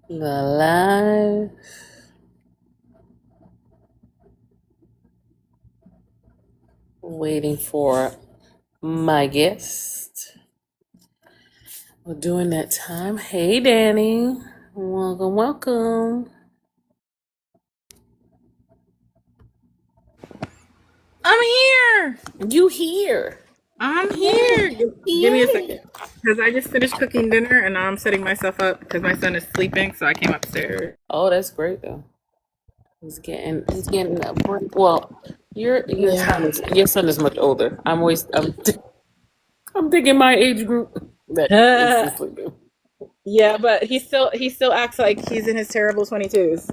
The live. Waiting for my guest. We're doing that time. Hey, Danny. Welcome, welcome. I'm here. You here? I'm Yay. here. Give me a Yay. second. Because I just finished cooking dinner and now I'm setting myself up because my son is sleeping. So I came upstairs. Oh, that's great though. He's getting up. Well, your son Yeah. is much older. I'm thinking my age group that is sleeping. Yeah, but he still acts like he's in his terrible 22s.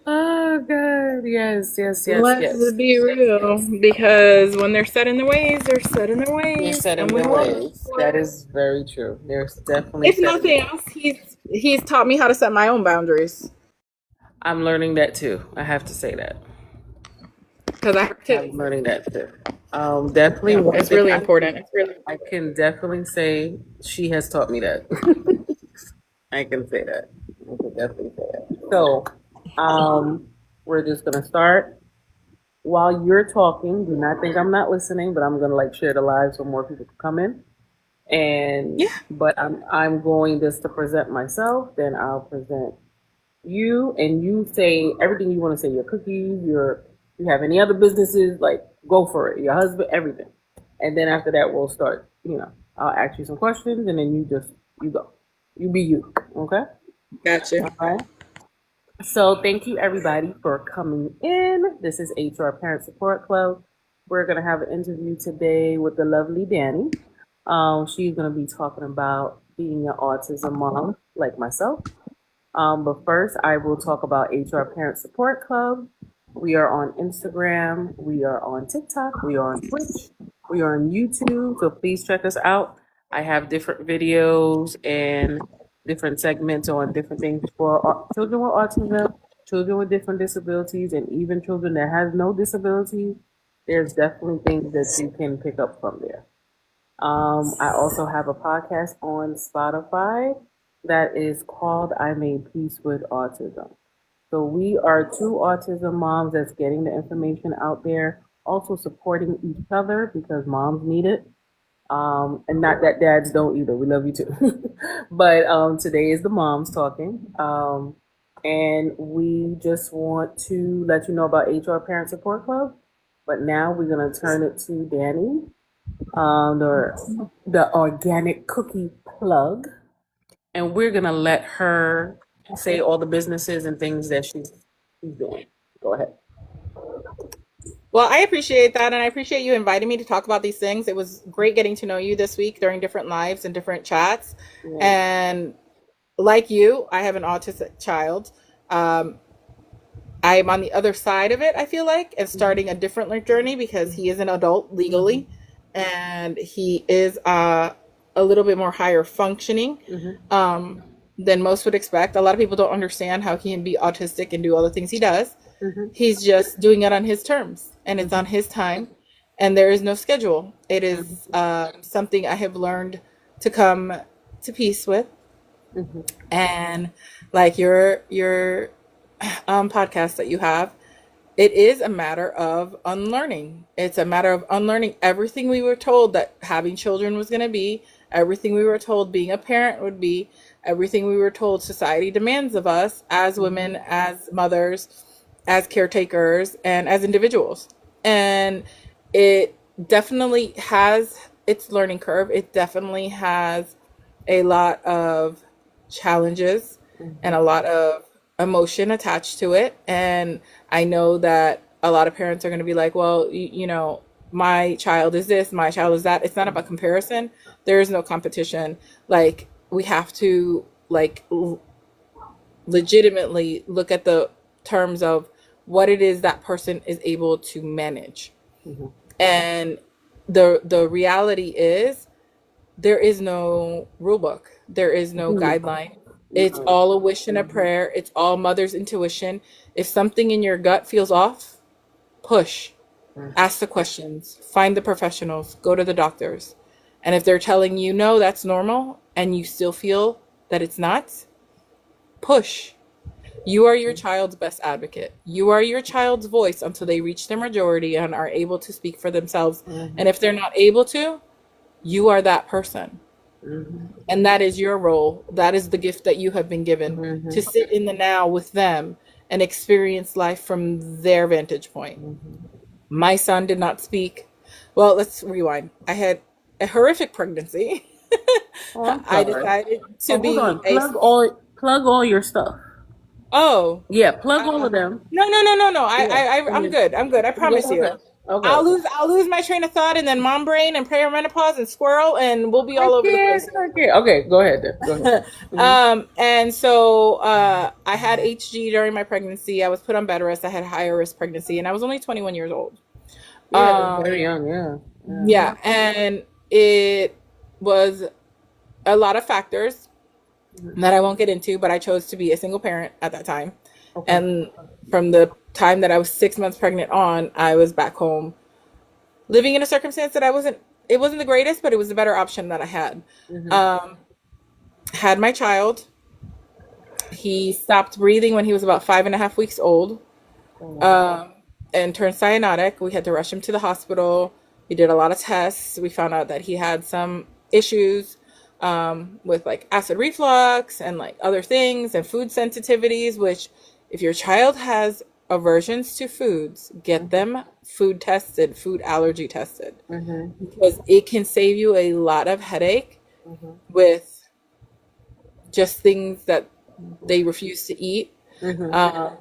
Oh God, yes, yes, yes, Let's yes. be real. Because when they're set in their ways, they're set in their They're ways. set in And we their love them ways. for That it. is very true. They're definitely If set in their nothing ways. else, he's taught me how to set my own boundaries. I'm learning that too. I have to say that. Because I have I'm kids. learning that too. Definitely Yeah, one it's thing really important. It's really I can definitely say she has taught me that. I can say that. I can definitely say that. So, we're just gonna start. While you're talking, do not think I'm not listening, but I'm gonna like share the live so more people can come in. And yeah. but I'm going just to present myself, then I'll present you, and you say everything you want to say, your cookies, you have any other businesses, like go for it, your husband, everything. And then after that we'll start, I'll ask you some questions and then you go. You be you. Okay? Gotcha. All right. So thank you everybody for coming in. This is HR Parent Support Club. We're gonna have an interview today with the lovely Danny. She's gonna be talking about being an autism mom like myself. But first, I will talk about HR Parent Support Club. We are on Instagram, we are on TikTok, we are on Twitch, we are on YouTube. So please check us out. I have different videos and different segments on different things for children with autism, children with different disabilities, and even children that have no disabilities. There's definitely things that you can pick up from there. I also have a podcast on Spotify that is called I Made Peace with Autism. So we are two autism moms that's getting the information out there, also supporting each other because moms need it. And not that dads don't either. We love you too. But today is the moms talking. And we just want to let you know about HR Parent Support Club. But now we're going to turn it to Danny, the organic cookie plug, and we're gonna let her say all the businesses and things that she's doing. Go ahead. Well, I appreciate that. And I appreciate you inviting me to talk about these things. It was great getting to know you this week during different lives and different chats. Yeah. And like you, I have an autistic child. Um, I am on the other side of it, I feel like, and starting a different journey because he is an adult legally and he is a little bit more higher functioning than most would expect. A lot of people don't understand how he can be autistic and do all the things he does. He's just doing it on his terms and it's on his time and there is no schedule. It is something I have learned to come to peace with. And like your podcast that you have, it is a matter of unlearning. It's a matter of unlearning everything we were told that having children was going to be, everything we were told being a parent would be, everything we were told society demands of us as women, as mothers, as caretakers, and as individuals. And it definitely has its learning curve. It definitely has a lot of challenges and a lot of emotion attached to it. And I know that a lot of parents are going to be like, well, my child is this, my child is that. It's not about comparison. There is no competition. Like, we have to legitimately look at the terms of what it is that person is able to manage. And the reality is there is no rule book. There is no guideline. It's all a wish and a prayer. It's all mother's intuition. If something in your gut feels off, push. Ask the questions. Find the professionals. Go to the doctors. And if they're telling you no, that's normal, and you still feel that it's not, push. You are your child's best advocate. You are your child's voice until they reach their majority and are able to speak for themselves. And Mhm. if they're not able to, you are that person. Mhm. And that is your role. That is the gift that you have been given, to Mhm. sit in the now with them and experience life from their vantage point. Mhm. My son did not speak. Well, let's rewind. I had a horrific pregnancy. Oh, I'm I sorry. decided to Oh, hold be on. a. Plug all your stuff. Oh, Yeah, plug all uh, of them. no. Yeah. I'm good. I'm good. I You good? promise you. Okay. Okay. I'll lose my train of thought, and then mom brain and perimenopause and squirrel, and we'll be I all over the can't. place I can't. Okay, go ahead then. Go ahead. here. Hmm. And so I had HG during my pregnancy. I was put on bed rest. I had higher risk pregnancy, and I was only 21 years old. Yeah, that's Um, very young. Yeah. Yeah. yeah, and it was a lot of factors Mhm. that I won't get into, but I chose to be a single parent at that time. Okay. And from the time that I was 6 months pregnant on, I was back home living in a circumstance that it wasn't the greatest, but it was the better option that I had. Hmm. Um, had my child. He stopped breathing when he was about 5.5 weeks old, Oh, wow. um, and turned cyanotic. We had to rush him to the hospital. We did a lot of tests. We found out that he had some issues with like acid reflux and like other things and food sensitivities, which if your child has aversions to foods, get Hmm. them food tested, food allergy tested, Hmm. because it can save you a lot of headache Hmm. with just things that they refuse to eat. Hmm. Um,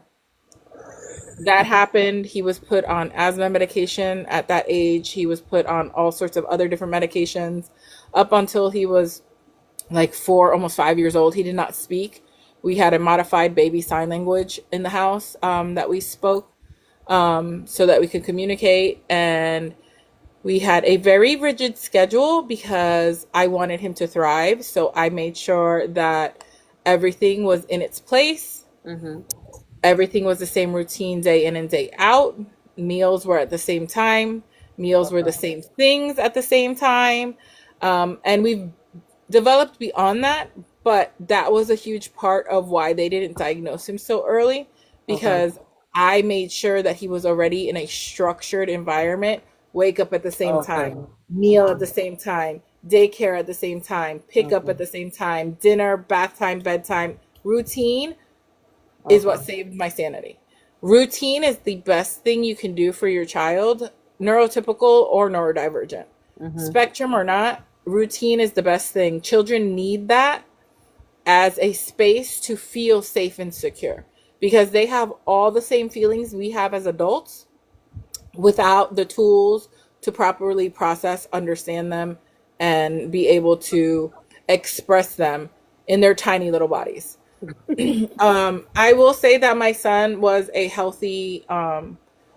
that happened. He was put on asthma medication at that age. He was put on all sorts of other different medications up until he was like 4, almost 5 years old. He did not speak. We had a modified baby sign language in the house that we spoke so that we could communicate. And we had a very rigid schedule because I wanted him to thrive. So I made sure that everything was in its place. Hmm. Everything was the same routine day in and day out. Meals were at the same time. Meals were the Okay. same things at the same time. And we've developed beyond that, but that was a huge part of why they didn't diagnose him so early, Okay. because I made sure that he was already in a structured environment. Wake up at the same Okay. time, meal at the same time, daycare at the same time, pick up Okay. at the same time, dinner, bath time, bedtime. Routine is what Okay. saved my sanity. Routine is the best thing you can do for your child, neurotypical or neurodivergent. Hmm. Spectrum or not, routine is the best thing. Children need that as a space to feel safe and secure, because they have all the same feelings we have as adults without the tools to properly process, understand them, and be able to express them in their tiny little bodies. I will say that my son was a healthy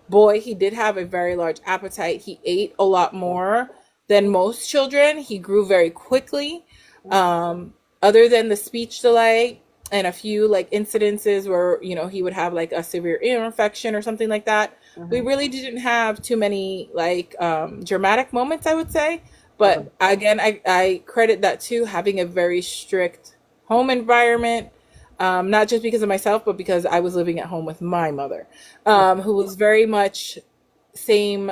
boy. He did have a very large appetite. He ate a lot more than most children. He grew very quickly. Other than the speech delay and a few like incidences where he would have like a severe ear infection or something like that, we Hmm. really didn't have too many like dramatic moments, I would say. Okay. But again, I credit that to having a very strict home environment, not just because of myself, but because I was living at home with my mother, who was very much same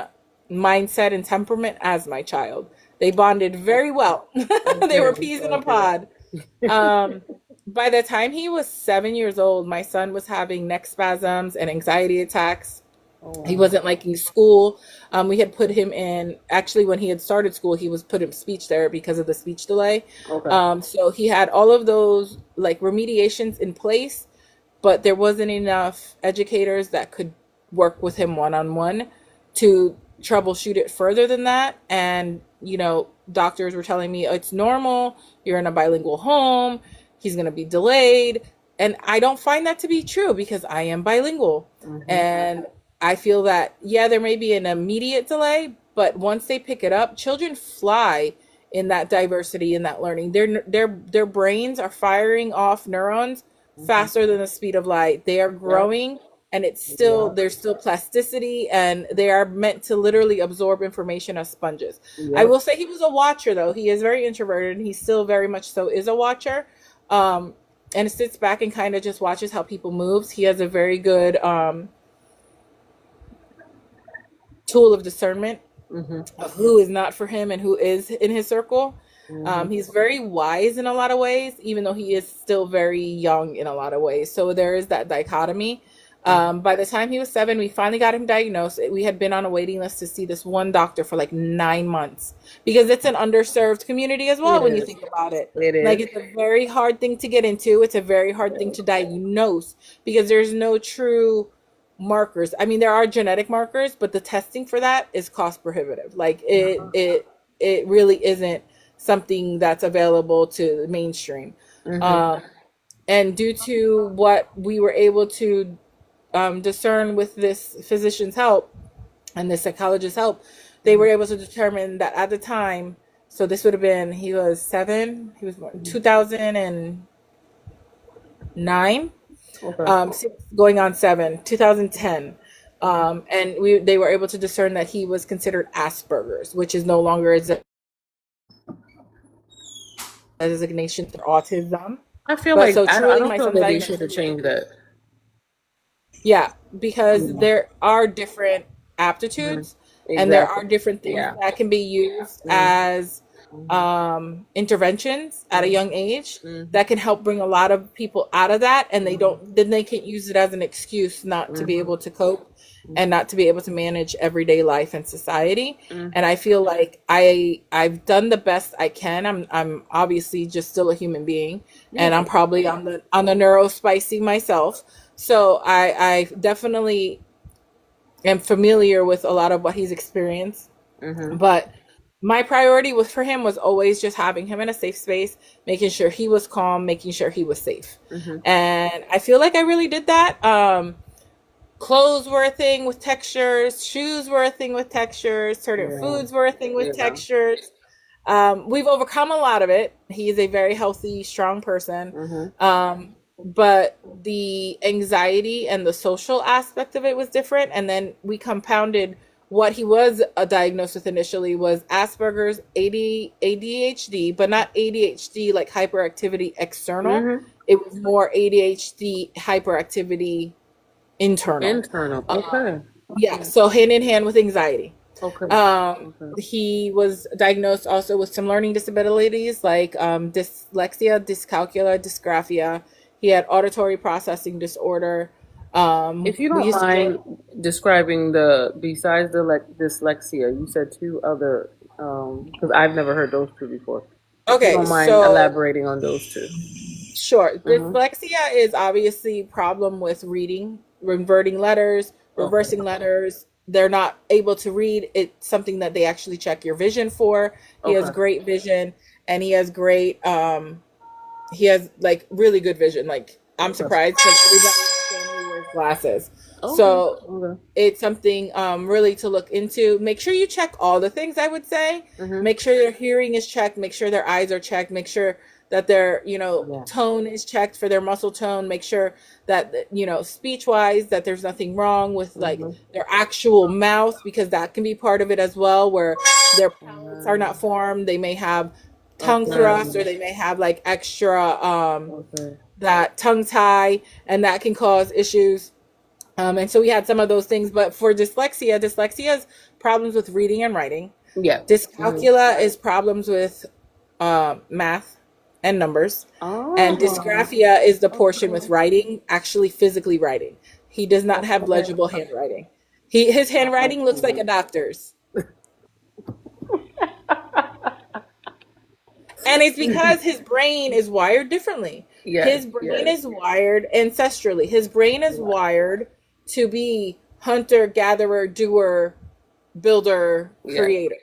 mindset and temperament as my child. They bonded very well. They Okay. were peas in a Okay. pod. Um, by the time he was 7 years old, my son was having neck spasms and anxiety attacks. Oh, He wow. wasn't liking school. We had put him in, actually, when he had started school, he was put in speech therapy because of the speech delay. Okay. So he had all of those like remediations in place, but there wasn't enough educators that could work with him one on one to troubleshoot it further than that. And, doctors were telling me it's normal. You're in a bilingual home. He's going to be delayed. And I don't find that to be true because I am bilingual. Hmm. And I feel that, yeah, there may be an immediate delay, but once they pick it up, children fly in that diversity, in that learning. Their brains are firing off neurons Hmm. faster than the speed of light. They are Yep. growing and it's still, Yeah. there's still plasticity, and they are meant to literally absorb information as sponges. I Yep. will say he was a watcher, though. He is very introverted, and he still very much so is a watcher. Um, and sits back and kind of just watches how people moves. He has a very good tool of discernment Mhm. of who is not for him and who is in his circle. Mhm. He's very wise in a lot of ways, even though he is still very young in a lot of ways. So there is that dichotomy. Mhm. By the time he was 7, we finally got him diagnosed. We had been on a waiting list to see this one doctor for like 9 months because it's an underserved community as It well when you is. think about it. It Like, is. it's a very hard thing to get into. It's a very hard thing to diagnose because there's no true markers. I mean, there are genetic markers, but the testing for that is cost prohibitive. Like, it really isn't something that's available to the mainstream. Mhm. Um, and due to what we were able to discern with this physician's help and the psychologist's help, they were Mhm. able to determine that at the time. So this would have been, he was 7. He was born in Mhm. 2009. Okay. Going on 7, 2010. And they were able to discern that he was considered Asperger's, which is no longer a designation for autism. I feel But like so I truly, don't my feel son's that they should diagnosed. have changed that. Yeah, because Yeah. there are different Mhm. aptitudes, and there Exactly. are different things Yeah. that can be used Mhm. as Mhm. interventions at a Mhm. young age Mhm. that can help bring a lot of people out of that, and Mhm. they can't use it as an excuse not to be Mhm. able to cope and Mhm. not to be able to manage everyday life and society. And Mhm. I feel like I've done the best I can. I'm obviously just still a human being, and Yeah. I'm probably on the neurospicy myself. So I definitely am familiar with a lot of what he's experienced. Mhm. But my priority was for him was always just having him in a safe space, making sure he was calm, making sure he was safe. Mhm. And I feel like I really did that. Clothes were a thing with textures, shoes were a thing with textures, certain Yeah. foods were a thing with Yeah. textures. We've overcome a lot of it. He is a very healthy, strong person. Mhm. But the anxiety and the social aspect of it was different. And then we compounded what he was diagnosed with initially was Asperger's, ADHD, but not ADHD like hyperactivity external. Mhm. It was more ADHD hyperactivity internal. Internal. Uh, Okay. yeah, Okay. so hand in hand with anxiety. Okay. Um, Okay. he was diagnosed also with some learning disabilities like dyslexia, dyscalculia, dysgraphia. He had auditory processing disorder. If you We don't used to mind go. describing the besides the dyslexia, you said two other because I've never heard those two before. If you Okay, don't mind so elaborating on those 2. sure. Mhm. Dyslexia is obviously problem with reading, inverting letters, Okay. reversing letters. They're not able to read. It's something that they actually check your vision for. He has Okay. great vision, and he has like really good vision. Like, I'm Okay. surprised because everybody in the family wears glasses. Okay. So Okay. it's something really to look into. Make sure you check all the things, I would say. Mhm. Make sure their hearing is checked. Make sure their eyes are checked. Make sure that their Yeah. tone is checked for their muscle tone. Make sure that speech wise that there's nothing wrong with like Mhm. their actual mouth, because that can be part of it as well, where their palates are not Mhm. formed. They may have tongue thrust, or Okay. they may have like extra Okay. that tongue tie, and that can cause issues. And so we had some of those things. But for dyslexia is problems with reading and writing. Yeah. Mhm. Dyscalculia is problems with math and numbers. And Oh. dysgraphia is the portion with Okay. writing, actually physically writing. He does not have Okay. legible handwriting. His I handwriting looks like see. a doctor's. And it's because his brain is wired differently. Yes. His brain Yes. is wired ancestrally. His brain is Right. wired to be hunter, gatherer, doer, builder, Yes. creator.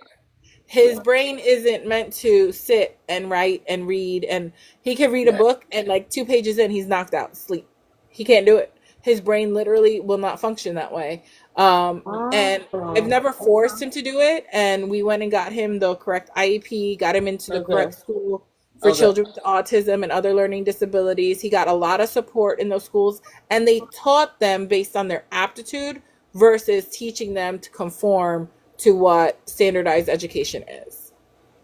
His Yes. brain isn't meant to sit and write and read, and he can read a Yes. book and like 2 pages in he's knocked out sleep. He can't do it. His brain literally will not function that way. And I've Oh. never forced him to do it, and we went and got him the correct IEP, got him into the Okay. correct school, for Okay. children with autism and other learning disabilities. He got a lot of support in those schools, and they taught them based on their aptitude versus teaching them to conform to what standardized education is.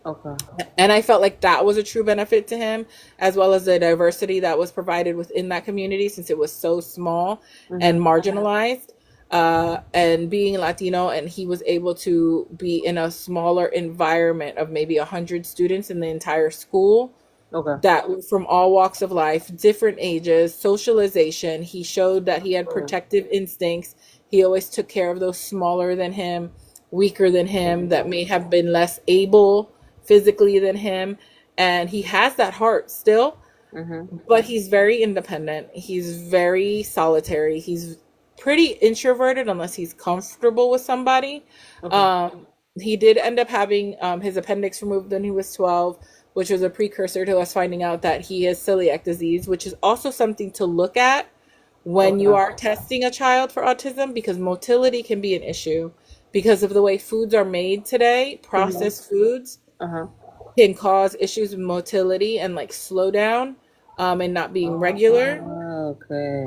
Okay. And I felt like that was a true benefit to him, as well as the diversity that was provided within that community since it was so small and Mhm. marginalized. And being Latino, and he was able to be in a smaller environment of maybe 100 students in the entire school Okay. that were from all walks of life, different ages, socialization. He showed that he had Mhm. protective instincts. He always took care of those smaller than him, weaker than him, that may have been less able physically than him. And he has that heart still, Mhm. but he's very independent. He's very solitary. He's pretty introverted unless he's comfortable with somebody. Okay. Um, he did end up having his appendix removed when he was 12, which was a precursor to us finding out that he has celiac disease, which is also something to look at when you Okay. are testing a child for autism, because motility can be an issue because of the way foods are made today. Mhm. Processed foods Uh-huh. can cause issues with motility and like slow down, and not being regular. Okay.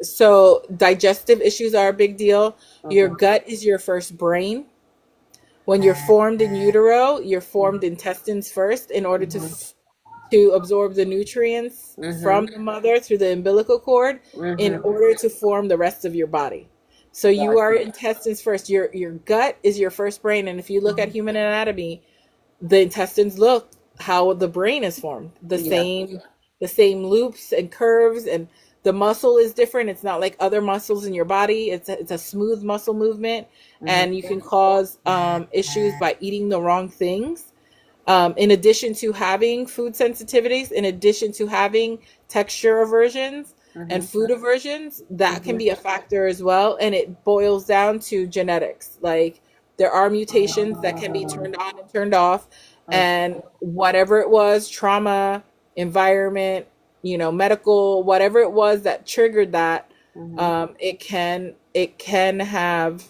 So digestive issues are a big deal. Your Okay. gut is your first brain. When you're formed in utero, you're formed intestines first in order Mhm. to absorb the nutrients from Mhm. the mother through the umbilical cord in Mhm. order to form the rest of your body. So you are Gotcha. intestines first. Your gut is your first brain, and if you look at human anatomy, the intestines look how the brain is formed, Yeah. the same loops and curves, and the muscle is different. It's not like other muscles in your body. It's a smooth muscle movement, Mhm. and you can cause issues by eating the wrong things, in addition to having food sensitivities, in addition to having texture aversions and Mhm. food aversions. That can Mhm. be a factor as well, and it boils down to genetics. Like, there are mutations that can be turned on and turned off, Okay. and whatever it was, trauma, environment, medical, whatever it was that triggered that, Mhm. it can have.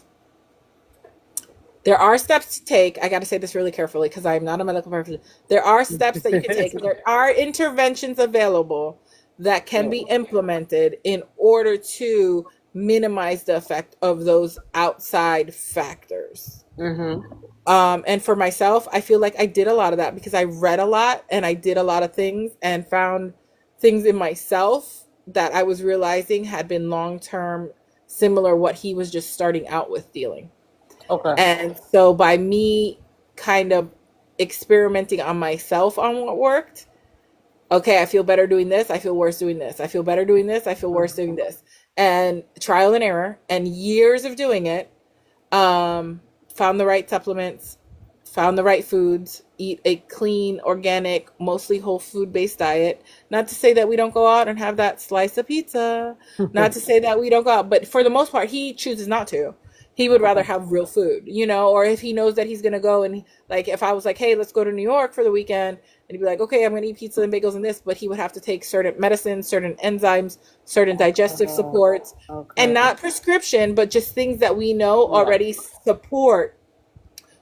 There are steps to take. I got to say this really carefully because I'm not a medical professional. There are steps that you can take. There are interventions available that can be implemented in order to minimize the effect of those outside factors. Mhm. And for myself, I feel like I did a lot of that because I read a lot and I did a lot of things and found things in myself that I was realizing had been long term similar what he was just starting out with dealing. Okay. And so by me kind of experimenting on myself on what worked, okay, I feel better doing this, I feel worse doing this. I feel better doing this, I feel worse doing this. And trial and error and years of doing it, um, found the right supplements, found the right foods, eat a clean, organic, mostly whole food based diet. Not to say that we don't go out and have that slice of pizza, not to say that we don't go out, but for the most part, he chooses not to. He would rather Okay. have real food, or if he knows that he's going to go and, like, if I was like, hey, let's go to New York for the weekend, and he'd be like, okay, I'm going to eat pizza and bagels and this, but he would have to take certain medicines, certain enzymes, certain digestive supports, and Okay. not prescription, but just things that we know Yeah. already support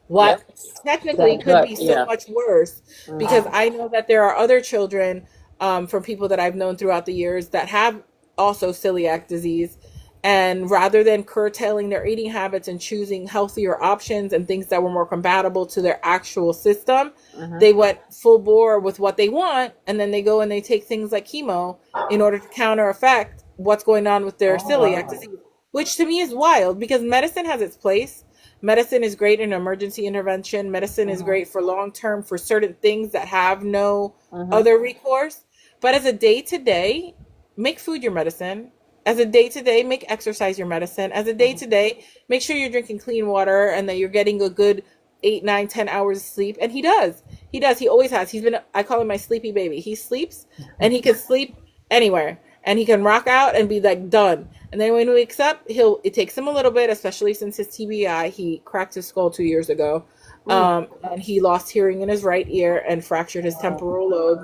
what Yep. technically That could gut. be so Yeah. much worse. Because Mhm. I know that there are other children, from people that I've known throughout the years, that have also celiac disease. And rather than curtailing their eating habits and choosing healthier options and things that were more compatible to their actual system, Mhm. they went full bore with what they want. And then they go and they take things like chemo in order to counter effect what's going on with their Oh celiac wow. disease, which to me is wild because medicine has its place. Medicine is great in emergency intervention. Medicine is Mhm. great for long term for certain things that have no Mhm. other recourse. But as a day to day, make food your medicine. As a day to day, make exercise your medicine. As a day Mhm. to day, make sure you're drinking clean water and that you're getting a good 8, 9, 10 hours of sleep. And he does. He does. He always has. I call him my sleepy baby. He sleeps and he can sleep anywhere. And he can rock out and be like done. And then when he wakes up, it takes him a little bit, especially since his TBI. He cracked his skull 2 years ago. Mm. And he lost hearing in his right ear and fractured his temporal lobe.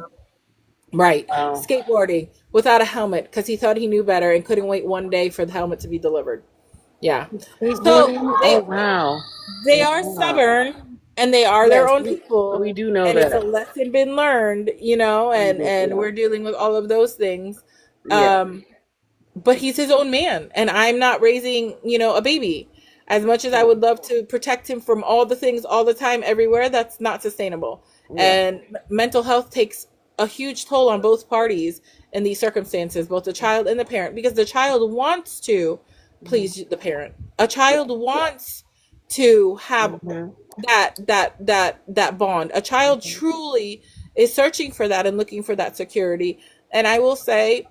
Right. Wow. Skateboarding without a helmet because he thought he knew better and couldn't wait one day for the helmet to be delivered. Yeah. So Skateboarding. Oh they wow. they are Wow. stubborn. and they are their Yes, own we people, do know and it's a that. lesson been learned, We and do. we're dealing with all of those things. Yeah. um but he's his own man, and I'm not raising, a baby. As much as I would love to protect him from all the things all the time everywhere, that's not sustainable. Yeah. And mental health takes a huge toll on both parties in these circumstances, both the child and the parent, because the child wants to Mhm. please the parent. A child wants to have Mhm. that bond. A child Mhm. truly is searching for that and looking for that security. And I will say,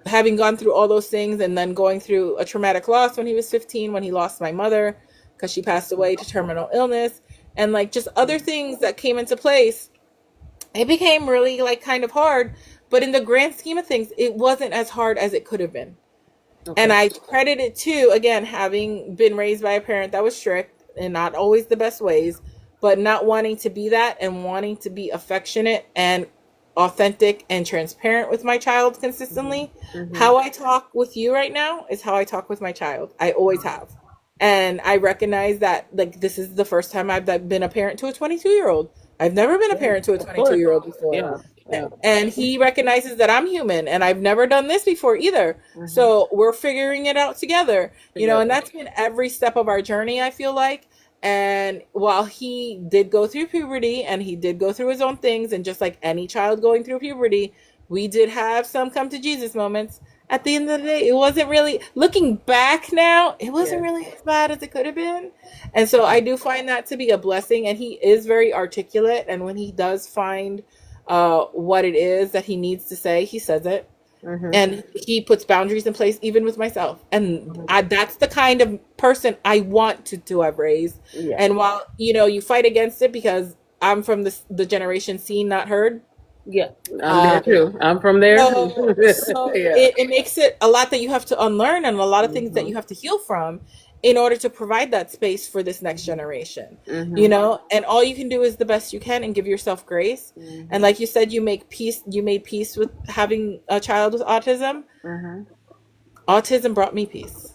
having gone through all those things, and then going through a traumatic loss when he was 15, when he lost my mother because she passed away to terminal illness, and like just other things that came into place, it became really like kind of hard. But in the grand scheme of things, it wasn't as hard as it could have been. And Okay. I credit it to, again, having been raised by a parent that was strict and not always the best ways, but not wanting to be that and wanting to be affectionate and authentic and transparent with my child Mhm. consistently. Mhm. How I talk with you right now is how I talk with my child. I always have. And I recognize that, like, this is the first time I've been a parent to a 22-year-old. I've never been a Yeah. parent to a Of course. 22-year-old before. Yeah. Yeah. And he recognizes that I'm human, and I've never done this before either. Mhm. So we're figuring it out together, and Together. that's been every step of our journey, I feel like. And while he did go through puberty and he did go through his own things, and just like any child going through puberty, we did have some come to Jesus moments. At the end of the day, it wasn't really, looking back now, it wasn't Yeah. really as bad as it could have been. And so I do find that to be a blessing. And he is very articulate. And when he does find what it is that he needs to say, he says it. Mhm. And he puts boundaries in place, even with myself. And Mhm. that's the kind of person I want to have raised. Yeah. And while, you fight against it because I'm from the generation seen, not heard. Yeah. I'm there Um, too. I'm from there. so Yeah. it makes it a lot that you have to unlearn, and a lot of things that you Mhm. have to heal from in order to provide that space for this next Mhm. generation. Mhm. And all you can do is the best you can and give yourself grace. And Mhm. like you said, you made peace with having a child with autism. Mhm. Autism brought me peace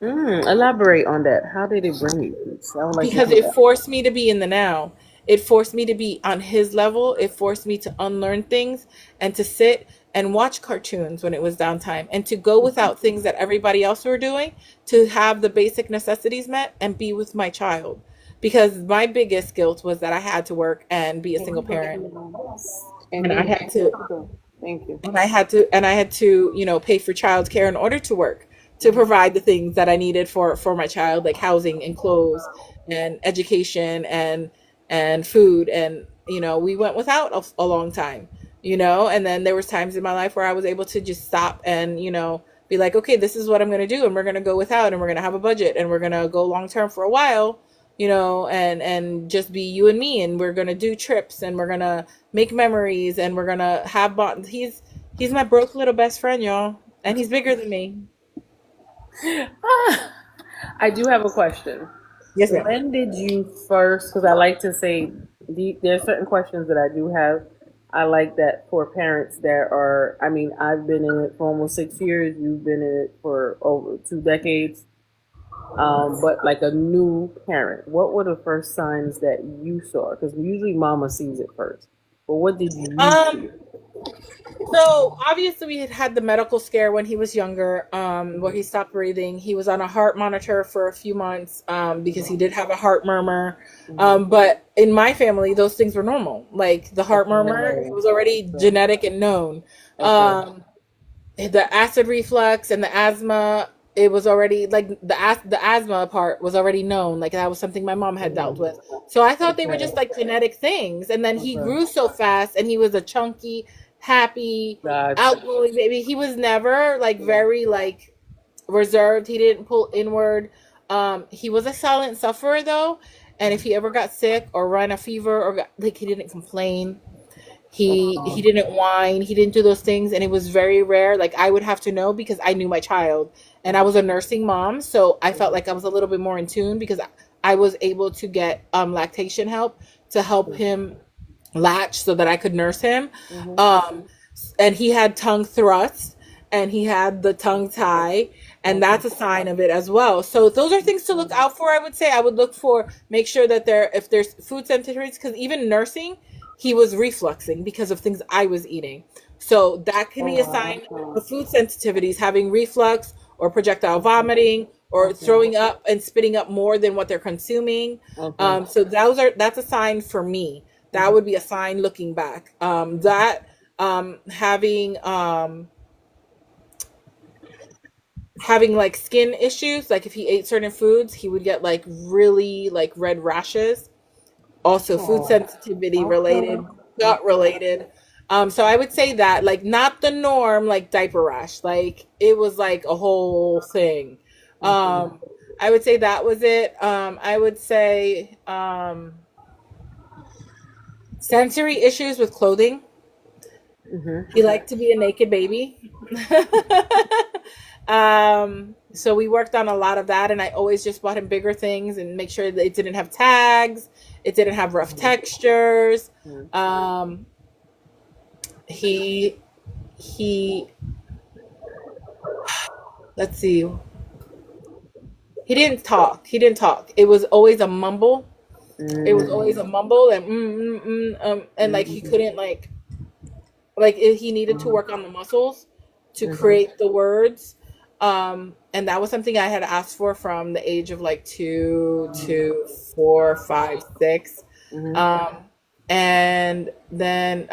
Elaborate on that. How did it bring you peace? I would like to because hear it that. forced me to be in the now. It forced me to be on his level. It forced me to unlearn things and to sit and watch cartoons when it was downtime, and to go without things that everybody else were doing, to have the basic necessities met and be with my child. Because my biggest guilt was that I had to work and be a And single you go parent, to and and I you had to thank you. pay for childcare in order to work, to Mhm. provide the things that I needed for my child, like housing and clothes and education and food. And we went without a long time. And then there was times in my life where I was able to just stop and be like, okay, this is what I'm going to do, and we're going to go without, and we're going to have a budget, and we're going to go long term for a while, and just be you and me, and we're going to do trips, and we're going to make memories, and we're going to have bonds. He's my broke little best friend, y'all, and he's bigger than me. I do have a question. Yes, ma'am. When did you first? Because I like to say there are certain questions that I do have. I like that for parents that are. I mean, I've been in it for almost 6 years. You've been in it for over 2 decades. But like a new parent, what were the first signs that you saw? Because usually mama sees it first. But what did you um see? So obviously we had had the medical scare when he was younger, where he stopped breathing. He was on a heart monitor for a few months, because he did have a heart murmur. Mm-hmm. But in my family, those things were normal. Like the heart murmur, it Okay. was already Okay. genetic and known. Okay. Um, the acid reflux and the asthma, it was already like the asthma part was already known, like that was something my mom had dealt with. So I thought they were Okay. just like genetic things. And then he Okay. grew so fast, and he was a chunky, happy, Gotcha. outgoing baby. He was never like Yeah. very like reserved. He didn't pull inward. He was a silent sufferer though, and if he ever got sick or ran a fever or like, he didn't complain. He Okay. didn't whine. He didn't do those things, and it was very rare. Like I would have to know because I knew my child, and I was a nursing mom, so I felt like I was a little bit more in tune because I was able to get lactation help to help him latch so that I could nurse him. Mm-hmm. Um, and he had tongue thrust, and he had the tongue tie, and that's a sign of it as well. So those are things to look out for. I would say I would look for, make sure that if there's food sensitivities, because even nursing, he was refluxing because of things I was eating. So that can Oh, be a sign wow. of food sensitivities, having reflux or projectile Okay. vomiting or Okay. throwing up and spitting up more than what they're consuming. Okay. So that's a sign for me. That Mhm. would be a sign looking back. That having having like skin issues, like if he ate certain foods, he would get like really like red rashes. Also food Oh, sensitivity okay. related, gut related. So I would say that, like, not the norm, like diaper rash, like it was like a whole thing. Okay. um I would say that was it. I would say sensory issues with clothing. Mhm. He liked to be a naked baby. So we worked on a lot of that, and I always just bought him bigger things and make sure that it didn't have tags, it didn't have rough Mhm. textures. Mhm. Um, he he let's see, he didn't talk. He didn't talk. It was always a mumble. It was always a Mm. mumble and and like he Mhm. couldn't he needed to work on the muscles to Mhm. create the words. And that was something I had asked for from the age of like 2 to 4, 5, 6. Mhm. um, and then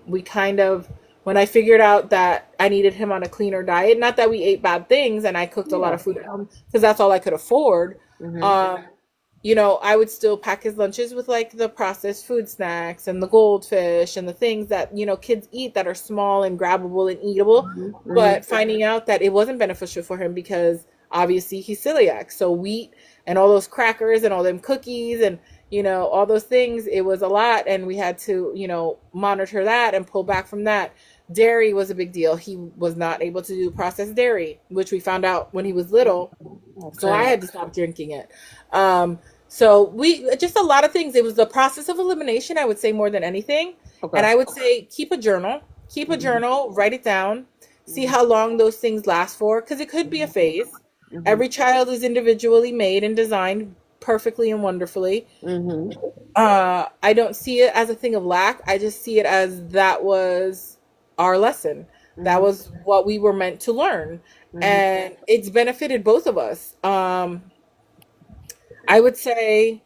we kind of, when I figured out that I needed him on a cleaner diet, not that we ate bad things and I cooked a lot Yeah. of food at home because that's all I could afford. Mhm. um, I would still pack his lunches with like the processed food snacks and the goldfish and the things that, kids eat that are small and grabbable and eatable. Mhm. Mhm. But finding out that it wasn't beneficial for him because obviously he's celiac. So wheat and all those crackers and all them cookies and, all those things, it was a lot. And we had to, monitor that and pull back from that. Dairy was a big deal. He was not able to do processed dairy, which we found out when he was little, so I Okay. had to stop drinking it. Um, so we just a lot of things. It was the process of elimination, I would say, more than anything. And Okay. I would say keep a journal. Keep a Mhm. journal, write it down, see Mhm. how long those things last for, because it could be a Mhm. phase. Mhm. Every child is individually made and designed perfectly and wonderfully. Mhm. I don't see it as a thing of lack. I just see it as that was our lesson. That Mhm. was what we were meant to learn. Mhm. And it's benefited both of us. I would say,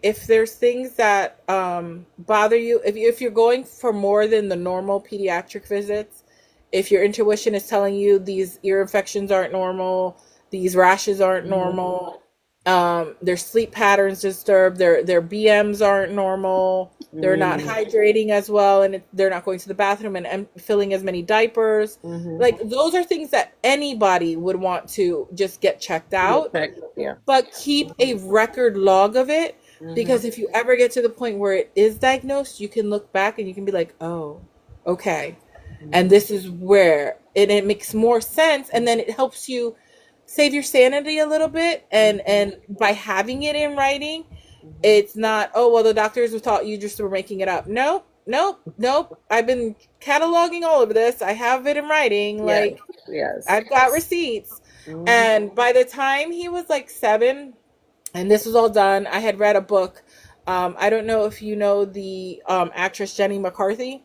if there's things that bother you, if you're going for more than the normal pediatric visits, if your intuition is telling you these ear infections aren't normal, these rashes aren't Mhm. normal, their sleep patterns disturbed, their BMs aren't normal, they're not Mhm. hydrating as well, and they're not going to the bathroom and filling as many diapers. Mhm. Like, those are things that anybody would want to just get checked Yeah. out, Check. Yeah. but keep a record log of it, Mhm. because if you ever get to the point where it is diagnosed, you can look back and you can be like, oh, okay, and Mhm. this is where it makes more sense, and then it helps you save your sanity a little bit, Mhm. and by having it in writing, Mhm. it's not, oh well, the doctors have taught you, just were making it up. Nope, nope, nope, I've been cataloging all of this, I have it in writing, Yes. like Yes. I've got receipts. Mhm. And by the time he was like 7, and this was all done, I had read a book. I don't know if you know the actress Jenny McCarthy.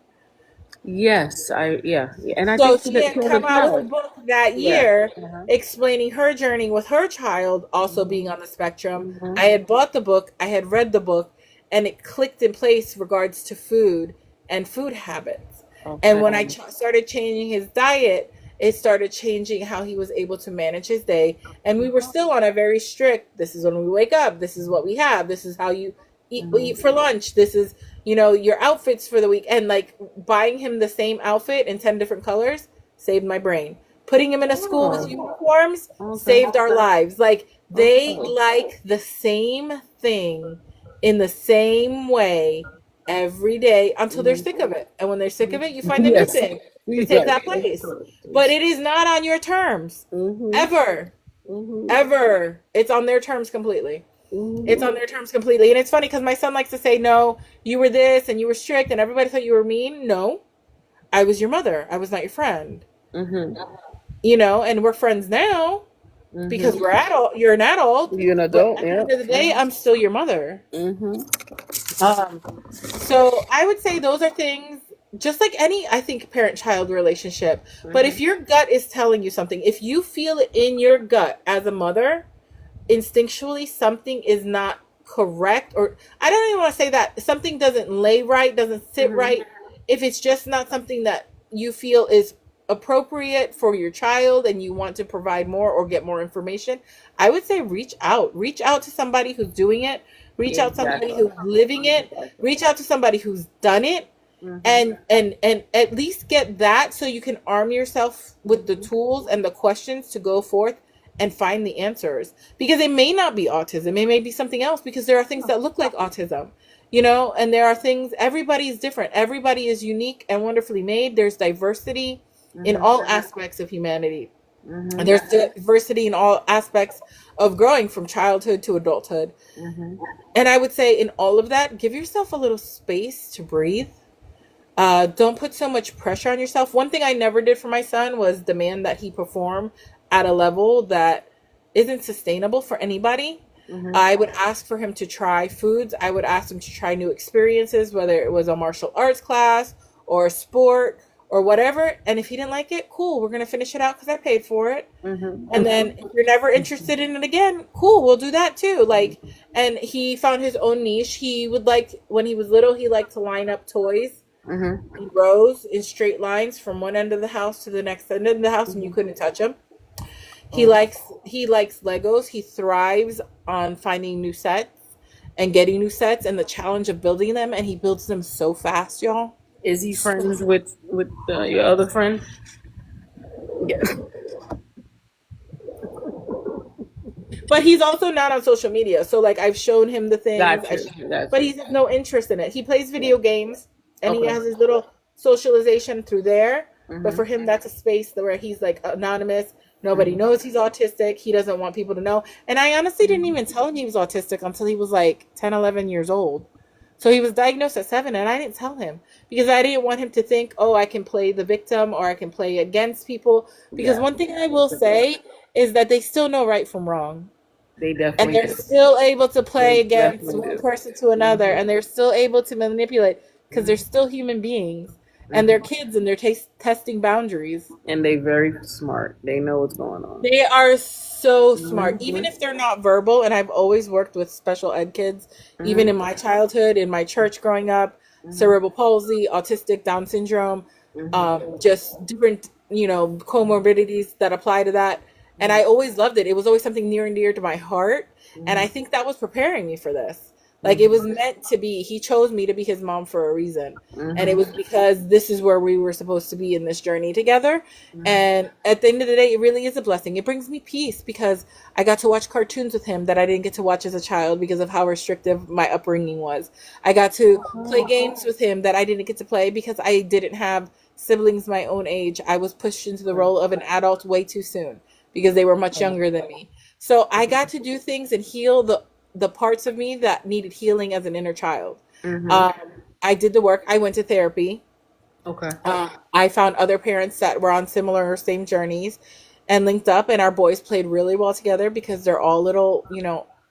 Yes. Yeah. Yeah. And I So think she she did. She had had a come out with a child. book that Yeah. year Uh-huh. explaining her journey with her child also Mhm. being on the spectrum. Mhm. I had bought the book, I had read the book, and it clicked in place regards to food and food habits. And Okay. when I started changing his diet, it started changing how he was able to manage his day. And we were still on a very strict, this is when we wake up, this is what we have, this is how you eat Mhm. for lunch, this is, your outfits for the week. And like buying him the same outfit in 10 different colors saved my brain. Putting him in a school with Oh. uniforms Okay. saved our lives. Like, they Okay. like the same thing in the same way every day until they're Mhm. sick of it. And when they're sick of Mhm. it, you find a new Yes. thing to take Yes. that place. But it is not on your terms. Mhm. Ever. Mhm. Ever. It's on their terms completely. It's Mhm. on their terms completely. And it's funny because my son likes to say, no, you were this and you were strict and everybody thought you were mean. No, I was your mother. I was not your friend. Mhm. and we're friends now because Mhm. we're adult. You're an adult, You're an but adult. at the Yeah. end of the day, I'm still your mother. Mhm. Um, so I would say those are things just like any, I think, parent-child relationship. But if Mhm. your gut is telling you something, if you feel it in your gut as a mother, instinctually something is not correct, or I don't even want to say that something doesn't lay right, doesn't sit Mhm. right. If it's just not something that you feel is appropriate for your child and you want to provide more or get more information, I would say reach out to somebody who's doing it, reach out to somebody Exactly. who's living it, Exactly. reach out to somebody who's done it, Mhm. and at least get that so you can arm yourself with the Mhm. tools and the questions to go forth and find the answers, because it may not be autism, it may be something else, because there are things that look like autism, and there are things, everybody is different, everybody is unique and wonderfully made. There's diversity in Mhm. all aspects of humanity, and Mhm. there's diversity in all aspects of growing from childhood to adulthood. Mhm. And I would say in all of that, give yourself a little space to breathe. Don't put so much pressure on yourself. One thing I never did for my son was demand that he perform at a level that isn't sustainable for anybody. Mhm. I would ask for him to try foods. I would ask him to try new experiences, whether it was a martial arts class or a sport or whatever. And if he didn't like it, cool, we're going to finish it out because I paid for it. Mhm. And then if you're never interested in it again, cool, we'll do that too. Like, and he found his own niche. He would like, when he was little, he liked to line up toys Mhm. in rows in straight lines from one end of the house to the next end of the house, and you Mhm. couldn't touch him. He Oh. likes he likes Legos. He thrives on finding new sets and getting new sets and the challenge of building them, and he builds them so fast, y'all. Is he So friends with your other friend? yes. But he's also not on social media. So like I've shown him the things, Got you. Got but you. he has no interest in it. He plays video games and he Okay. has his little socialization through there. But Mhm. for him, that's a space where he's like anonymous. Nobody Mhm. knows he's autistic. He doesn't want people to know. And I honestly didn't Mhm. even tell him he was autistic until he was like 10, 11 years old. So he was diagnosed at 7, and I didn't tell him because I didn't want him to think, oh, I can play the victim or I can play against people. Because Yeah. one thing I will say is that they still know right from wrong, They and definitely they're do. still able to play They against definitely one do. person to another, Mhm. and they're still able to manipulate because they're Mhm. still human beings, and they're Mhm. kids, and they're testing boundaries. And they very smart. They know what's going on. They are so smart, even Mhm. if they're not verbal. And I've always worked with special ed kids, even Mhm. in my childhood, in my church growing up, Mhm. cerebral palsy, autistic, Down syndrome, Mhm. just different, comorbidities that apply to that. And I Mhm. always loved it. It was always something near and dear to my heart. And I Mhm. think that was preparing me for this. Like it was Mhm. meant to be. He chose me to be his mom for a reason. And it Mhm. was because this is where we were supposed to be in this journey together. Mhm. And at the end of the day, it really is a blessing. It brings me peace because I got to watch cartoons with him that I didn't get to watch as a child because of how restrictive my upbringing was. I got to play Mhm. games with him that I didn't get to play because I didn't have siblings my own age. I was pushed into the role of an adult way too soon because they were much younger than me. So I got to do things and heal the parts of me that needed healing as an inner child. Mhm. Um, I did the work. I went to therapy. Okay. I found other parents that were on similar or same journeys and linked up, and our boys played really well together because they're all little,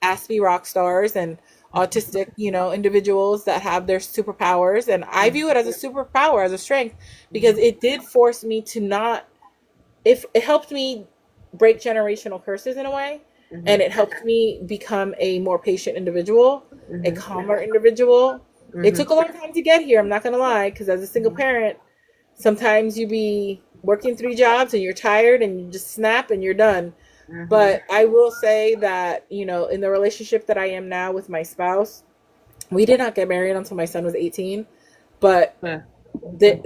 Aspie rock stars and autistic, individuals that have their superpowers. And I view it as a superpower, as a strength, because Mhm. it did force me to not, if it helped me break generational curses in a way, and Mhm. it helped me become a more patient individual, a Mhm. calmer individual. It Mhm. took a long time to get here, I'm not going to lie, because as a single Mhm. parent, sometimes you be working 3 jobs and you're tired and you just snap and you're done. Mhm. But I will say that, in the relationship that I am now with my spouse, we did not get married until my son was 18. But Okay.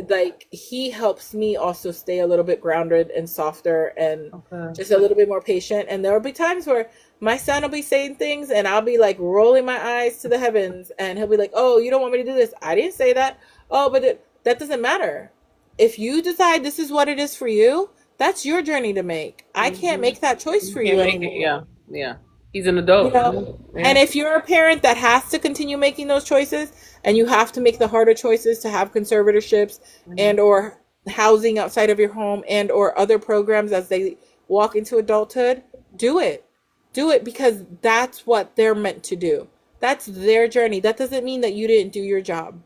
like he helps me also stay a little bit grounded and softer and Okay. just a little bit more patient. And there will be times where my son will be saying things and I'll be like rolling my eyes to the heavens, and he'll be like, oh, you don't want me to do this, I didn't say that. Oh, but that doesn't matter. If you decide this is what it is for you, that's your journey to make. I can't Mhm. make that choice You for can't you make it. anymore. Yeah. Yeah. He's an you adult. know Yeah. and if you're a parent that has to continue making those choices, and you have to make the harder choices to have conservatorships Mhm. and or housing outside of your home and or other programs as they walk into adulthood, do it. Do it because that's what they're meant to do. That's their journey. That doesn't mean that you didn't do your job.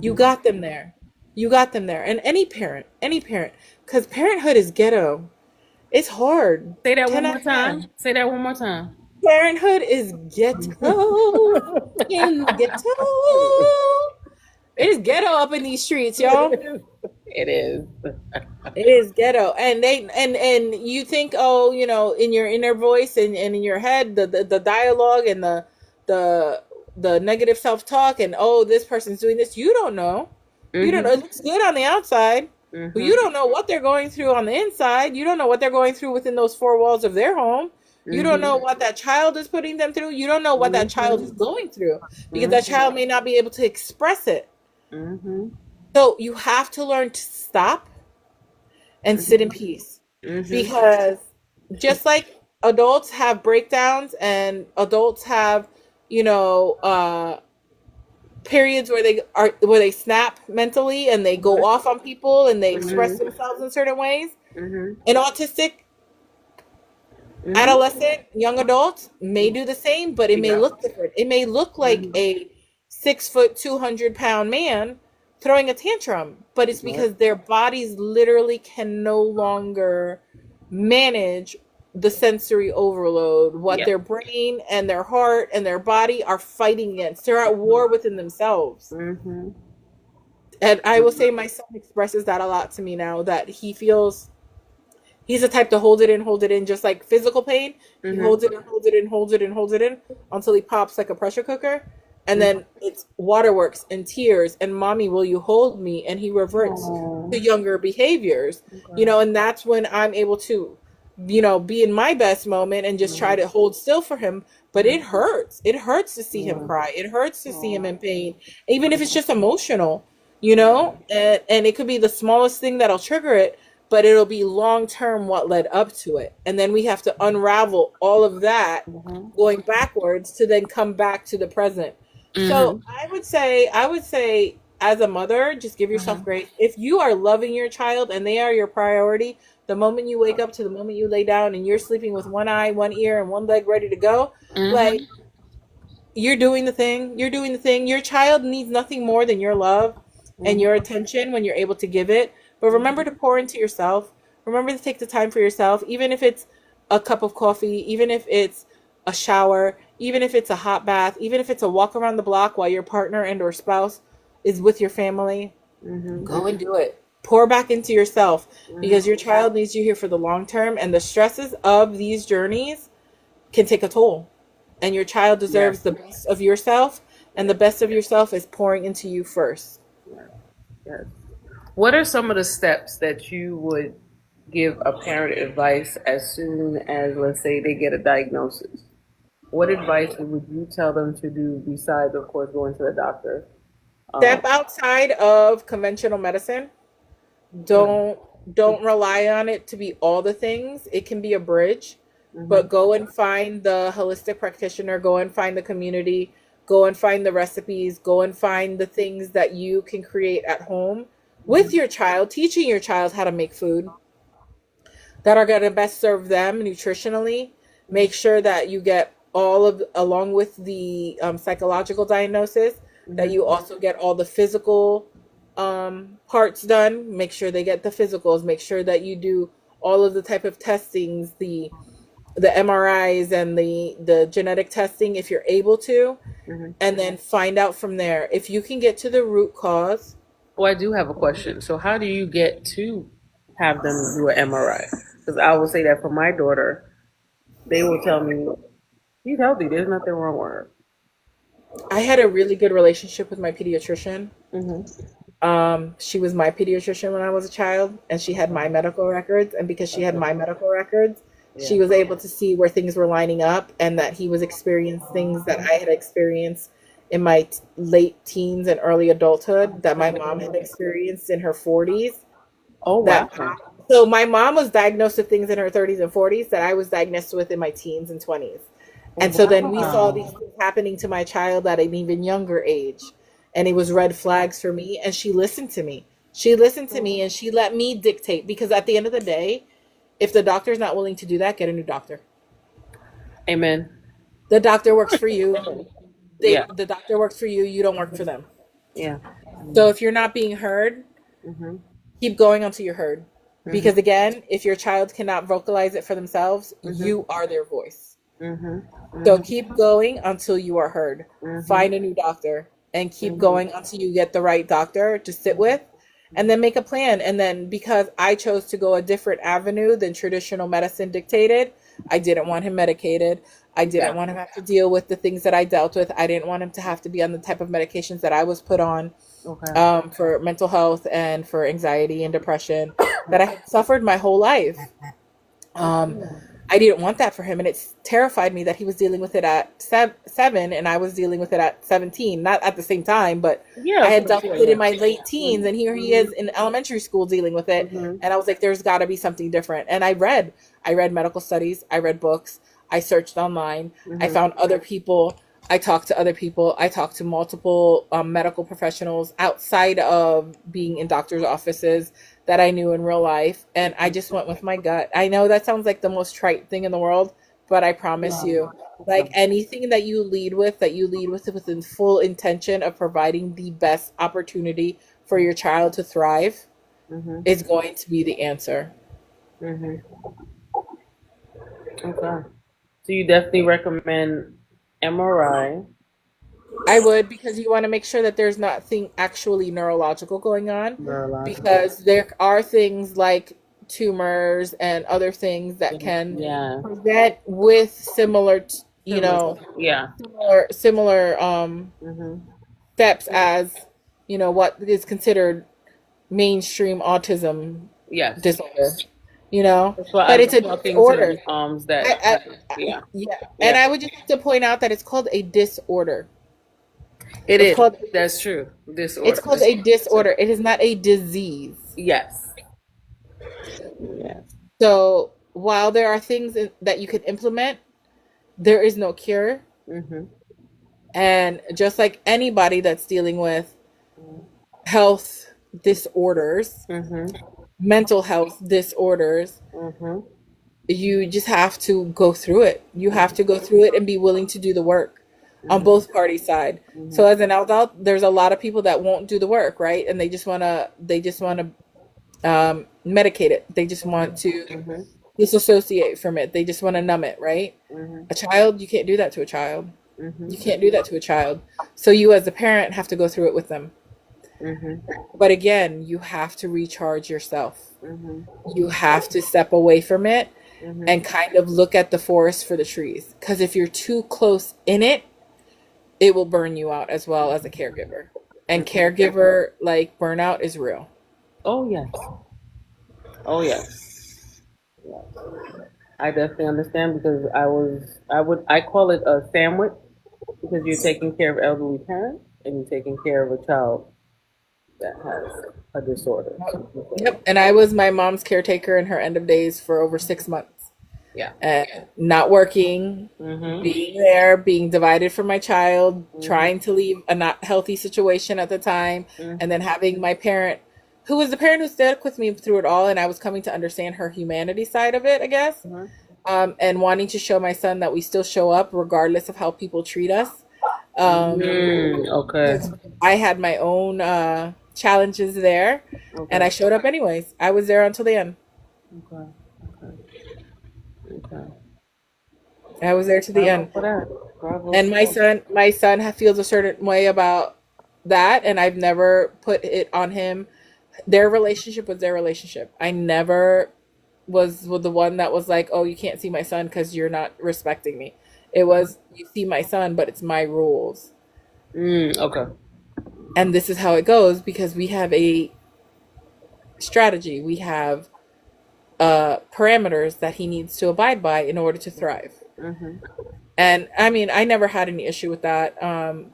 You Mm-hmm. got them there. You got them there. And any parent, because parenthood is ghetto. It's hard. Say that 10 one out more of 10. time. Say that one more time. Parenthood is ghetto in the ghetto. It is ghetto up in these streets, y'all. It is. It is ghetto, and and you think, oh, in your inner voice and in your head, the dialogue and the the negative self talk, and oh, this person's doing this. You don't know. You don't know. Mm-hmm. It looks good on the outside, but you Mm-hmm. don't know what they're going through on the inside. You don't know what they're going through within those four walls of their home. You don't know Mm-hmm. what that child is putting them through. You don't know what that child is Mm-hmm. going through because that Mm-hmm. child may not be able to express it. Mm-hmm. So you have to learn to stop and sit in peace, Mm-hmm. because just like adults have breakdowns and adults have, you know uh periods where they snap mentally and they go off on people and they express Mm-hmm. themselves in certain ways, Mm-hmm. an autistic Mm-hmm. adolescent, young adults may do the same, but it may Yeah. look different. It may look like Mm-hmm. a 6 foot, 200 pound man throwing a tantrum, but it's Right. because their bodies literally can no longer manage the sensory overload, what Yeah. their brain and their heart and their body are fighting against. They're at war within themselves. Mm-hmm. And I will say my son expresses that a lot to me now, that he feels he's the type to hold it in, just like physical pain. He holds Mm-hmm. it and holds it and holds it and holds it in until he pops like a pressure cooker. And Mm-hmm. then it's waterworks and tears and mommy, will you hold me? And he reverts Oh, to younger behaviors, okay. and that's when I'm able to, be in my best moment and just try Mm-hmm. to hold still for him. But it hurts. It hurts to see him Yeah. cry. It hurts to see him Oh. in pain, even if it's Yeah. just emotional, Yeah. and it could be the smallest thing that'll trigger it, but it'll be long term what led up to it. And then we have to unravel all of that Mm-hmm. going backwards to then come back to the present. So Mm-hmm. I would say as a mother, just give yourself Mm-hmm. grace. If you are loving your child and they are your priority, the moment you wake up to the moment you lay down and you're sleeping with one eye, one ear, and one leg ready to go, like, Mm-hmm. you're doing the thing. You're doing the thing. Your child needs nothing more than your love and your Mm-hmm. attention when you're able to give it. But remember to pour into yourself. Remember to take the time for yourself, even if it's a cup of coffee, even if it's a shower, even if it's a hot bath, even if it's a walk around the block while your partner and or spouse is with your family. Mm-hmm. Go and do it. Pour back into yourself, because Mm-hmm. your child needs you here for the long term, and the stresses of these journeys can take a toll, and your child Yes. deserves the best of yourself, and the best of yourself is pouring into you first. Yes. Yes. What are some of the steps that you would give a parent advice as soon as, let's say, they get a diagnosis? What advice would you tell them to do besides, of course, going to the doctor? Um, Step outside of conventional medicine. don't don't rely on it to be all the things. It can be a bridge, mm-hmm. but go and find the holistic practitioner, go and find the community, go and find the recipes, go and find the things that you can create at home with Mm-hmm. your child, teaching your child how to make food that are going to best serve them nutritionally. Make sure that you get all of, along with the psychological diagnosis, that you Mm-hmm. also get all the physical parts done. Make sure they get the physicals. Make sure that you do all of the type of testings, the MRIs and the genetic testing if you're able to, Mm-hmm. and then find out from there if you can get to the root cause. Well, I do have a question. So, how do you get to have them do an MRI? Because I will say that for my daughter, they will tell me she's healthy. There's nothing wrong with her. I had a really good relationship with my pediatrician. Mm-hmm. She was my pediatrician when I was a child, and she had my medical records. And because she had Okay. my medical records, Yeah. she was able to see where things were lining up, and that he was experiencing things that I had experienced in my late teens and early adulthood, that my mom had experienced in her 40s. Oh wow. That So my mom was diagnosed with things in her 30s and 40s that I was diagnosed with in my teens and 20s. Oh And so then we saw these wow. things happening to my child at an even younger age. And it was red flags for me. And she listened to me. She listened to me and she let me dictate, because at the end of the day, if the doctor's not willing to do that, get a new doctor. Amen. The doctor works for you. Yeah. The doctor works for you. You don't work for them. Yeah. So if you're not being heard, Mhm. keep going until you're heard. Mhm. Because again, if your child cannot vocalize it for themselves, Mhm. you are their voice. Mhm. So Mhm. keep going until you are heard. Mhm. Find a new doctor and keep Mhm. going until you get the right doctor to sit with, and then make a plan. And then, because I chose to go a different avenue than traditional medicine dictated, I didn't want him medicated. I Yeah. didn't want him to have to deal with the things that I dealt with. I didn't want him to have to be on the type of medications that I was put on, Okay. for mental health and for anxiety and depression that I had suffered my whole life. Um, I didn't want that for him, and it's terrified me that he was dealing with it at 7, and I was dealing with it at 17. Not at the same time, but Yeah, I of had course. dealt Yeah. with it Yeah. in my late teens, and here he is Mhm. in elementary school dealing with it. Mhm. And I was like, "There's got to be something different." And I read medical studies, I read books, I searched online, I Mhm. found other people. I talked to other people. I talked to multiple medical professionals outside of being in doctors' offices that I knew in real life. And I just went with my gut. I know that sounds like the most trite thing in the world, but I promise you, like Okay. anything that you lead with in full intention of providing the best opportunity for your child to thrive Mhm. is going to be the answer. Mhm. Okay. So you definitely recommend MRI. I would, because you want to make sure that there's nothing actually neurological going on, Neurological. because there are things like tumors and other things that can Yeah. present with similar, Similar. Yeah. similar Mhm. steps as, what is considered mainstream autism Yes. disorder, you know, That's why but I've it's been a talking to disorder. the moms that I, have. Yeah. yeah, and Yeah. I would just have to point out that it's called a disorder. It It's is. called That's true. it's Disorder. called a disorder. It is not a disease. Yes. Yes. So while there are things that you can implement, there is no cure. Mhm. And just like anybody that's dealing with health disorders, Mhm. mental health disorders, Mhm. you just have to go through it. You have to go through it and be willing to do the work on Mhm. both parties' side. So Mhm. as an adult, there's a lot of people that won't do the work, right? And they just wanna medicate it. They just want to Mhm. disassociate from it. They just want to numb it, right? Mhm. A child, you can't do that to a child. You Mhm. can't do that to a child. So you as a parent have to go through it with them. Mhm. But again, you have to recharge yourself. Mhm. You have to step away from it Mhm. and kind of look at the forest for the trees. Because if you're too close in it, it will burn you out as well as a caregiver. And Mhm. caregiver, like, burnout is real. Oh yes. Oh yes. Yes. I definitely understand because I call it a sandwich because you're taking care of elderly parents and you're taking care of a child that has a disorder. Yep. And I was my mom's caretaker in her end of days for over 6 months. Yeah. And not working, Mhm. being there, being divided from my child, Mhm. trying to leave a not healthy situation at the time, and then Mhm. having my parent, who was the parent who stuck with me through it all, and I was coming to understand her humanity side of it, I guess, Mhm. and wanting to show my son that we still show up regardless of how people treat us. Okay. Because I had my own challenges there, and I Okay. showed up anyways. I was there until the end. Okay. Okay. Okay. I was there to the Bravo end. for that. Bravo And for my son feels a certain way about that, and I've never put it on him. Their relationship was their relationship. I never was the one that was like, oh, you can't see my son because you're not respecting me. It was, you see my son, but it's my rules, Okay. and this is how it goes, because we have a strategy, we have parameters that he needs to abide by in order to thrive. Mhm. And I mean, I never had any issue with that.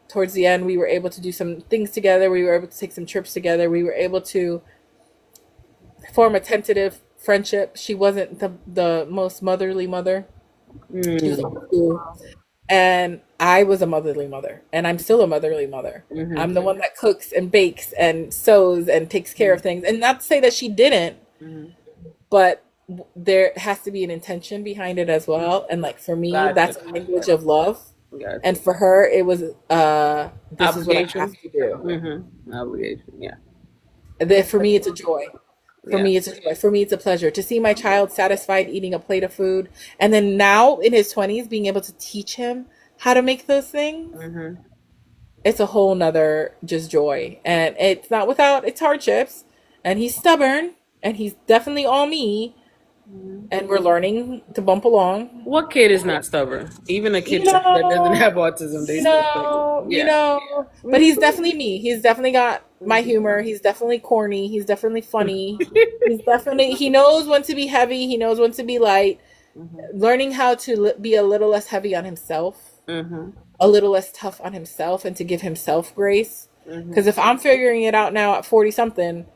Towards the end, we were able to do some things together. We were able to take some trips together. We were able to form a tentative friendship. She wasn't the most motherly mother. She was old Mm. school. And I was a motherly mother, and I'm still a motherly mother. I'm Mhm. the one that cooks and bakes and sews and takes care of Mhm. things. And not to say that she didn't, Mhm. but there has to be an intention behind it as Mhm. well. And like for me, Gotcha. that's a language of love. And Gotcha. for her, it was this is what I have Obligation. to do. Obligation. Yeah. For me, it's a joy. For Yeah. me, it's a joy. For me, it's a pleasure to see my child satisfied eating a plate of food. And then now in his 20s, being able to teach him how to make those things, Mhm. it's a whole nother just joy. And it's not without its hardships. And he's stubborn and he's definitely all me. Mhm. And we're learning to bump along. What kid is not stubborn? Even a You kid that doesn't know, have autism, they still stubborn. Yeah. but Me he's too. definitely me. He's definitely got my humor. He's definitely corny. He's definitely funny. He knows when to be heavy. He knows when to be light. Mhm. Learning how to be a little less heavy on himself, Mhm. a little less tough on himself, and to give himself grace. Because Mhm. if I'm figuring it out now at 40 something,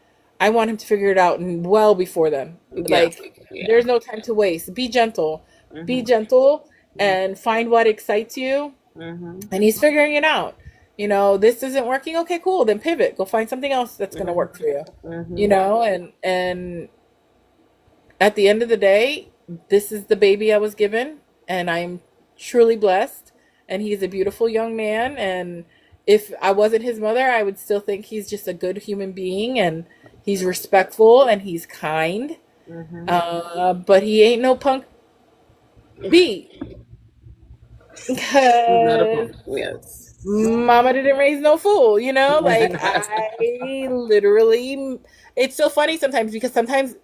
I want him to figure it out well before then. Yeah. Like, Yeah. there's no time to waste. Be Mhm. gentle, Mhm. and find what excites you. Mhm. And he's figuring it out. This isn't working. Okay, cool. Then pivot. Go find something else that's going to Mhm. work for you. Mhm. And at the end of the day, this is the baby I was given, and I'm truly blessed. And he's a beautiful young man. And if I wasn't his mother, I would still think he's just a good human being, and he's respectful and he's kind. Mhm. But he ain't no punk B, He's not a because punk. Yes. mama didn't raise no fool, Like I literally, it's so funny sometimes because sometimes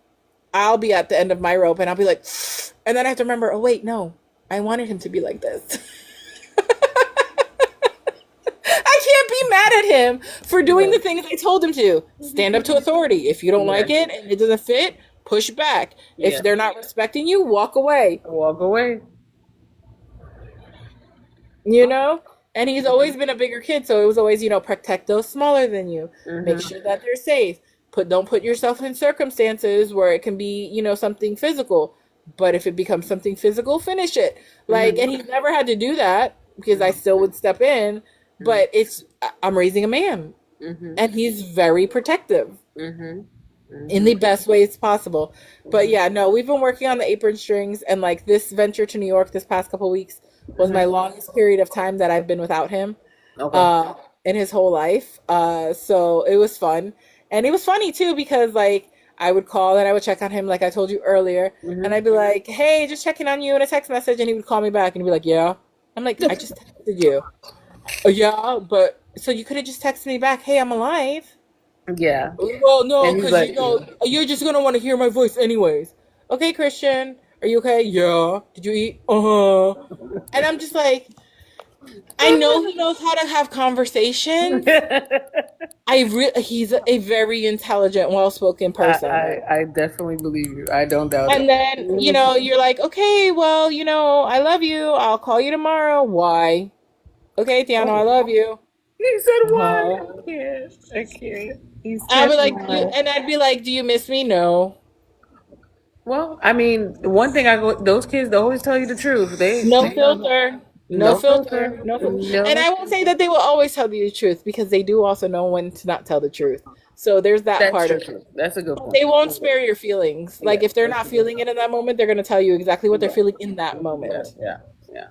I'll be at the end of my rope and I'll be like, and then I have to remember, oh wait, no, I wanted him to be like this. I can't be mad at him for doing the Yes. things I told him to. Stand up to authority. If you don't like Yes. it and it doesn't fit, push back. If Yeah. they're not respecting you, walk away. Walk away. you know? And he's always been a bigger kid, so it was always, protect those smaller than you. Make Mhm. sure that they're safe. Don't put yourself in circumstances where it can be, something physical. But if it becomes something physical, finish it. Like, Mhm. and he's never had to do that because I still would step in, Mhm. but I'm raising a man Mhm. and he's very protective Mhm. in Mhm. the best ways possible. But Mhm. yeah, no, we've been working on the apron strings, and like this venture to New York this past couple weeks was my Mhm. longest period of time that I've been without him Okay. uh in his whole life. So it was fun. And it was funny too because like I would call and I would check on him like I told you earlier, and Mhm. I'd be like, "Hey, just checking on you," in a text message, and he would call me back and he'd be like, "Yeah." I'm like, "I just texted you." "Oh, yeah, but so you could have just texted me back, 'Hey, I'm alive.'" Yeah. "Well, no, And he's because like, you're just gonna want to hear my voice anyways." "Okay, Christian, are you okay?" "Yeah." "Did you eat?" "Uh-huh." And I'm just like, I know he knows how to have conversations. He's a very intelligent, well-spoken person. I definitely believe you. I don't doubt it. And then, Mhm. you're like, "Okay, well, I love you. I'll call you tomorrow." "Why?" "Okay, Tiano, I Oh, love you." he said why? "Uh-huh." I can't. I can't. He's I'd 10 be like, now. and I'd be like, "Do you miss me?" "No." Well, I mean, one thing those kids they always tell you the truth. No They know filter. No no filter. filter. No filter. And No, I won't say that they will always tell you the truth because they do also know when to not tell the truth. So there's that that's part true of it. too. That's a good But point. they won't spare your feelings. Like Yeah, if they're that's not a good feeling it in that moment, they're going to tell you exactly what they're point. feeling in that Yeah, moment. yeah, yeah.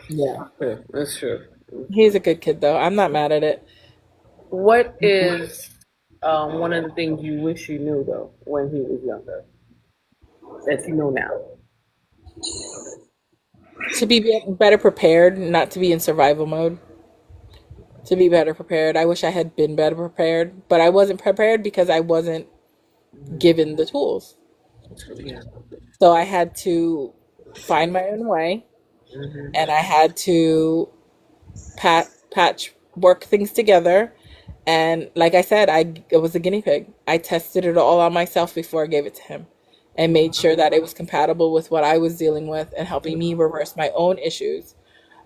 Yeah. Yeah, that's true. He's a good kid though. I'm not mad at it. What is one of the things you wish you knew though when he was younger that you know now? To be better prepared, not to be in survival mode. To be better prepared. I wish I had been better prepared, but I wasn't prepared because I wasn't Mm-hmm. given the tools. Yeah. So I had to find my own way, and Mm-hmm. I had to patch work things together. And like I said, I was a guinea pig. I tested it all on myself before I gave it to him and made sure that it was compatible with what I was dealing with and helping me reverse my own issues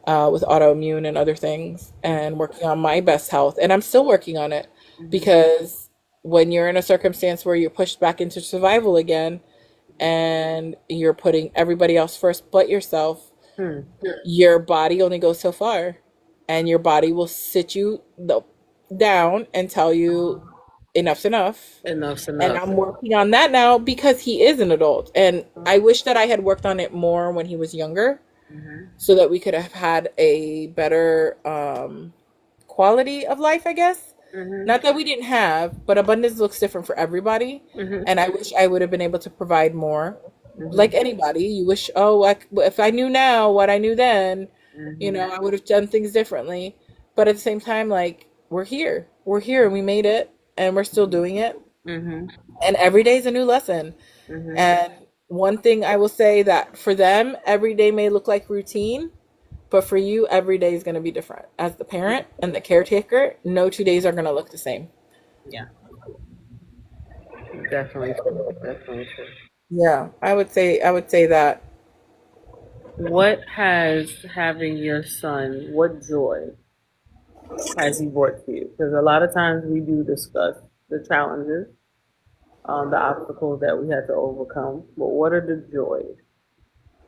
with autoimmune and other things and working on my best health. And I'm still working on it Mm-hmm. because when you're in a circumstance where you're pushed back into survival again and you're putting everybody else first but yourself, Hmm. Your body only goes so far, and your body will sit you down and tell you enough's enough. Enough's And enough. I'm working on that now because he is an adult. And I wish that I had worked on it more when he was younger Mhm. so that we could have had a better quality of life, I guess. Mhm. Not that we didn't have, but abundance looks different for everybody. Mhm. And I wish I would have been able to provide more. Like Mhm. anybody, you wish, oh, if I knew now what I knew then, Mhm. I would have done things differently. But at the same time, like, we're here. We're here and we made it and we're still doing it. Mhm. And every day is a new lesson. Mhm. And one thing I will say that for them, every day may look like routine, but for you, every day is going to be different. As the parent and the caretaker, no 2 days are going to look the same. Yeah, definitely true. Definitely true. Yeah, I would say that. What has having your son? What joy has he brought to you? Because a lot of times we do discuss the challenges, the obstacles that we had to overcome. But what are the joys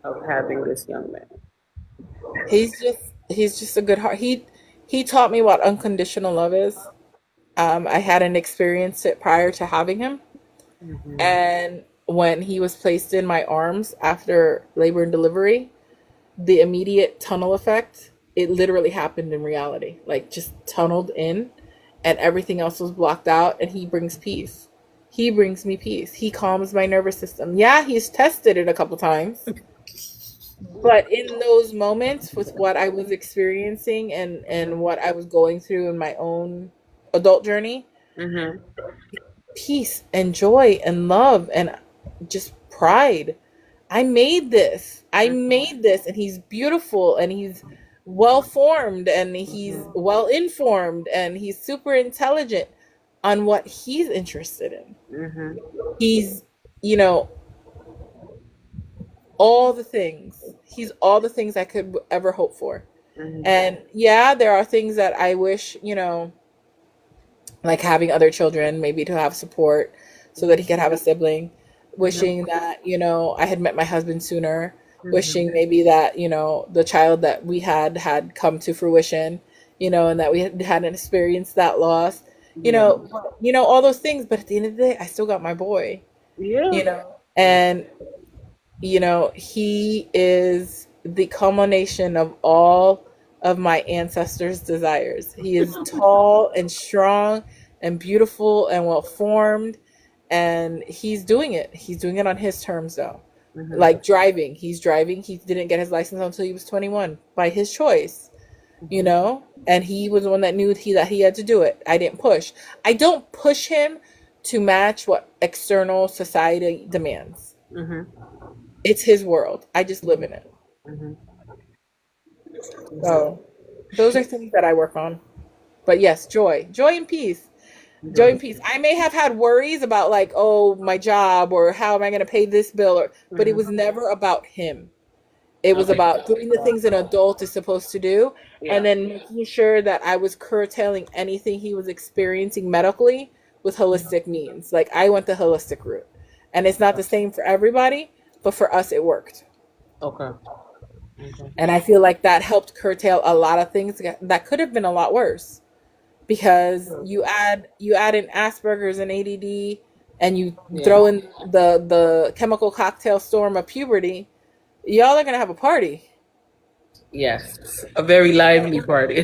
of having this young man? He's just a good heart. He taught me what unconditional love is. I hadn't experienced it prior to having him, Mhm. and when he was placed in my arms after labor and delivery, the immediate tunnel effect, it literally happened in reality. Like just tunneled in and everything else was blocked out and he brings peace. He brings me peace. He calms my nervous system. Yeah, he's tested it a couple times. But in those moments with what I was experiencing and what I was going through in my own adult journey, Mhm. peace and joy and love and just pride. I made this. I made this, and he's beautiful, and he's well formed, and he's Mhm. well informed, and he's super intelligent on what he's interested in. Mhm. He's, you know, all the things. He's all the things I could ever hope for. Mhm. And yeah, there are things that I wish, like having other children, maybe to have support so that he could have a sibling, Mhm. wishing that, I had met my husband sooner, Mhm. wishing maybe that, the child that we had come to fruition, and that we hadn't experienced that loss, Yeah. all those things. But at the end of the day, I still got my boy, Yeah. and he is the culmination of all of my ancestors' desires. He is tall and strong and beautiful and well formed, and he's doing it. He's doing it on his terms, though. Mhm. Like driving, he's driving. He didn't get his license until he was 21 by his choice, Mhm. and he was the one that knew he had to do it. I didn't push. I don't push him to match what external society demands. Mhm. It's his world. I just live in it. Mhm. Mhm. So those are things that I work on. But yes, joy and peace. Joy Enjoy. and peace. I may have had worries about like, oh, my job or how am I going to pay this bill but it Mhm. was never about him. It was Okay. about doing the things an adult is supposed to do and Yeah. then making sure that I was curtailing anything he was experiencing medically with holistic means. Like I went the holistic route. And it's not the same for everybody, but for us it worked. Okay. Okay. And I feel like that helped curtail a lot of things that could have been a lot worse because you add in Asperger's and ADD and you Yeah. throw in the chemical cocktail storm of puberty, y'all are gonna have a party. Yes. A very lively party.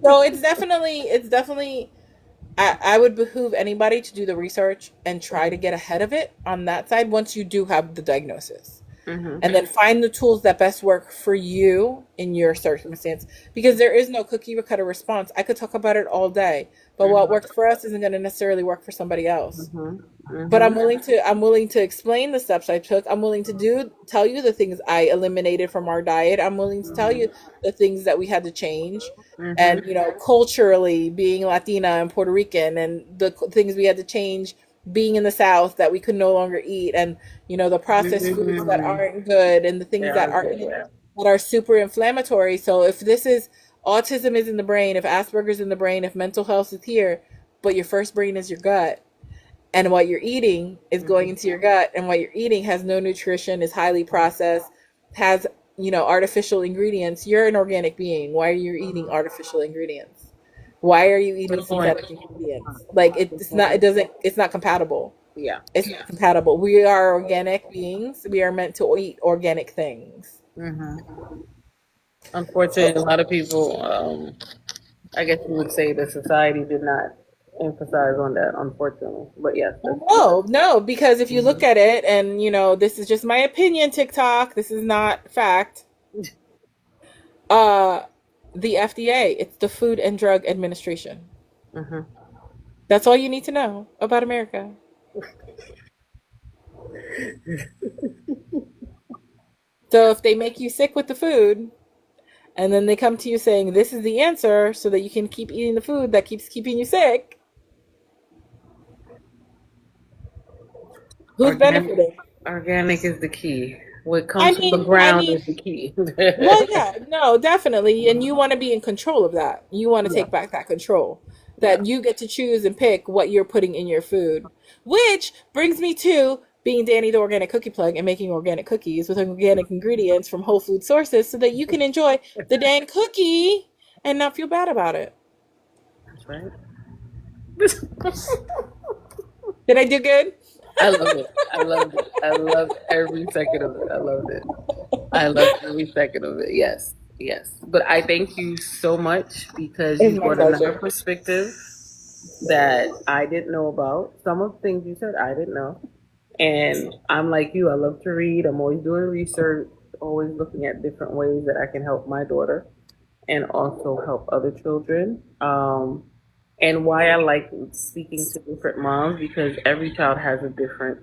So it's definitely I would behoove anybody to do the research and try to get ahead of it on that side once you do have the diagnosis. Mhm. And then find the tools that best work for you in your circumstance because there is no cookie cutter response. I could talk about it all day, but what Mhm. worked for us isn't going to necessarily work for somebody else. Mhm. But Mhm. I'm willing to explain the steps I took. I'm willing to tell you the things I eliminated from our diet. I'm willing to tell you the things that we had to change. Mhm. And culturally being Latina and Puerto Rican and the things we had to change being in the South that we could no longer eat and the processed foods that Mhm. aren't good and the They things that are are good. in it Yeah. that are super inflammatory. So if this is autism is in the brain, if Asperger's in the brain, if mental health is here, but your first brain is your gut, and what you're eating is going Mhm. into your gut, and what you're eating has no nutrition, is highly processed, has artificial ingredients. You're an organic being. Why are you eating Mhm. artificial ingredients? Why are you eating Good point. synthetic ingredients? Like Good it point. doesn't, it's not compatible. Yeah. It's not compatible. We are organic beings. We are meant to eat organic things. Hmm. Unfortunately, a lot of people, I guess you would say the society did not emphasize on that, unfortunately. But yes, that's true. No, no, because if you look Hmm. at it, and this is just my opinion, TikTok, this is not fact. Uh, the FDA, it's the Food and Drug Administration. Hmm. That's all you need to know about America. So if they make you sick with the food, and then they come to you saying this is the answer so that you can keep eating the food that keeps keeping you sick, who's Organic, benefiting? organic is the key. What I comes from the mean, I ground mean, is the key. Well, yeah, no, definitely. And you want to be in control of that. You want to Yeah, take back that control. yeah. That you get to choose and pick what you're putting in your food. Which brings me to being Danny the organic cookie plug and making organic cookies with organic ingredients from whole food sources so that you can enjoy the dang cookie and not feel bad about it. That's right. Did I do good? I love it. I loved it. I loved every second of it. I loved it. I loved every second of it. Yes, yes. But I thank you so much because It's you my brought another pleasure. perspective that I didn't know about. Some of the things you said I didn't know. And I'm like you, I love to read. I'm always doing research, always looking at different ways that I can help my daughter and also help other children. And why I like speaking to different moms because every child has a different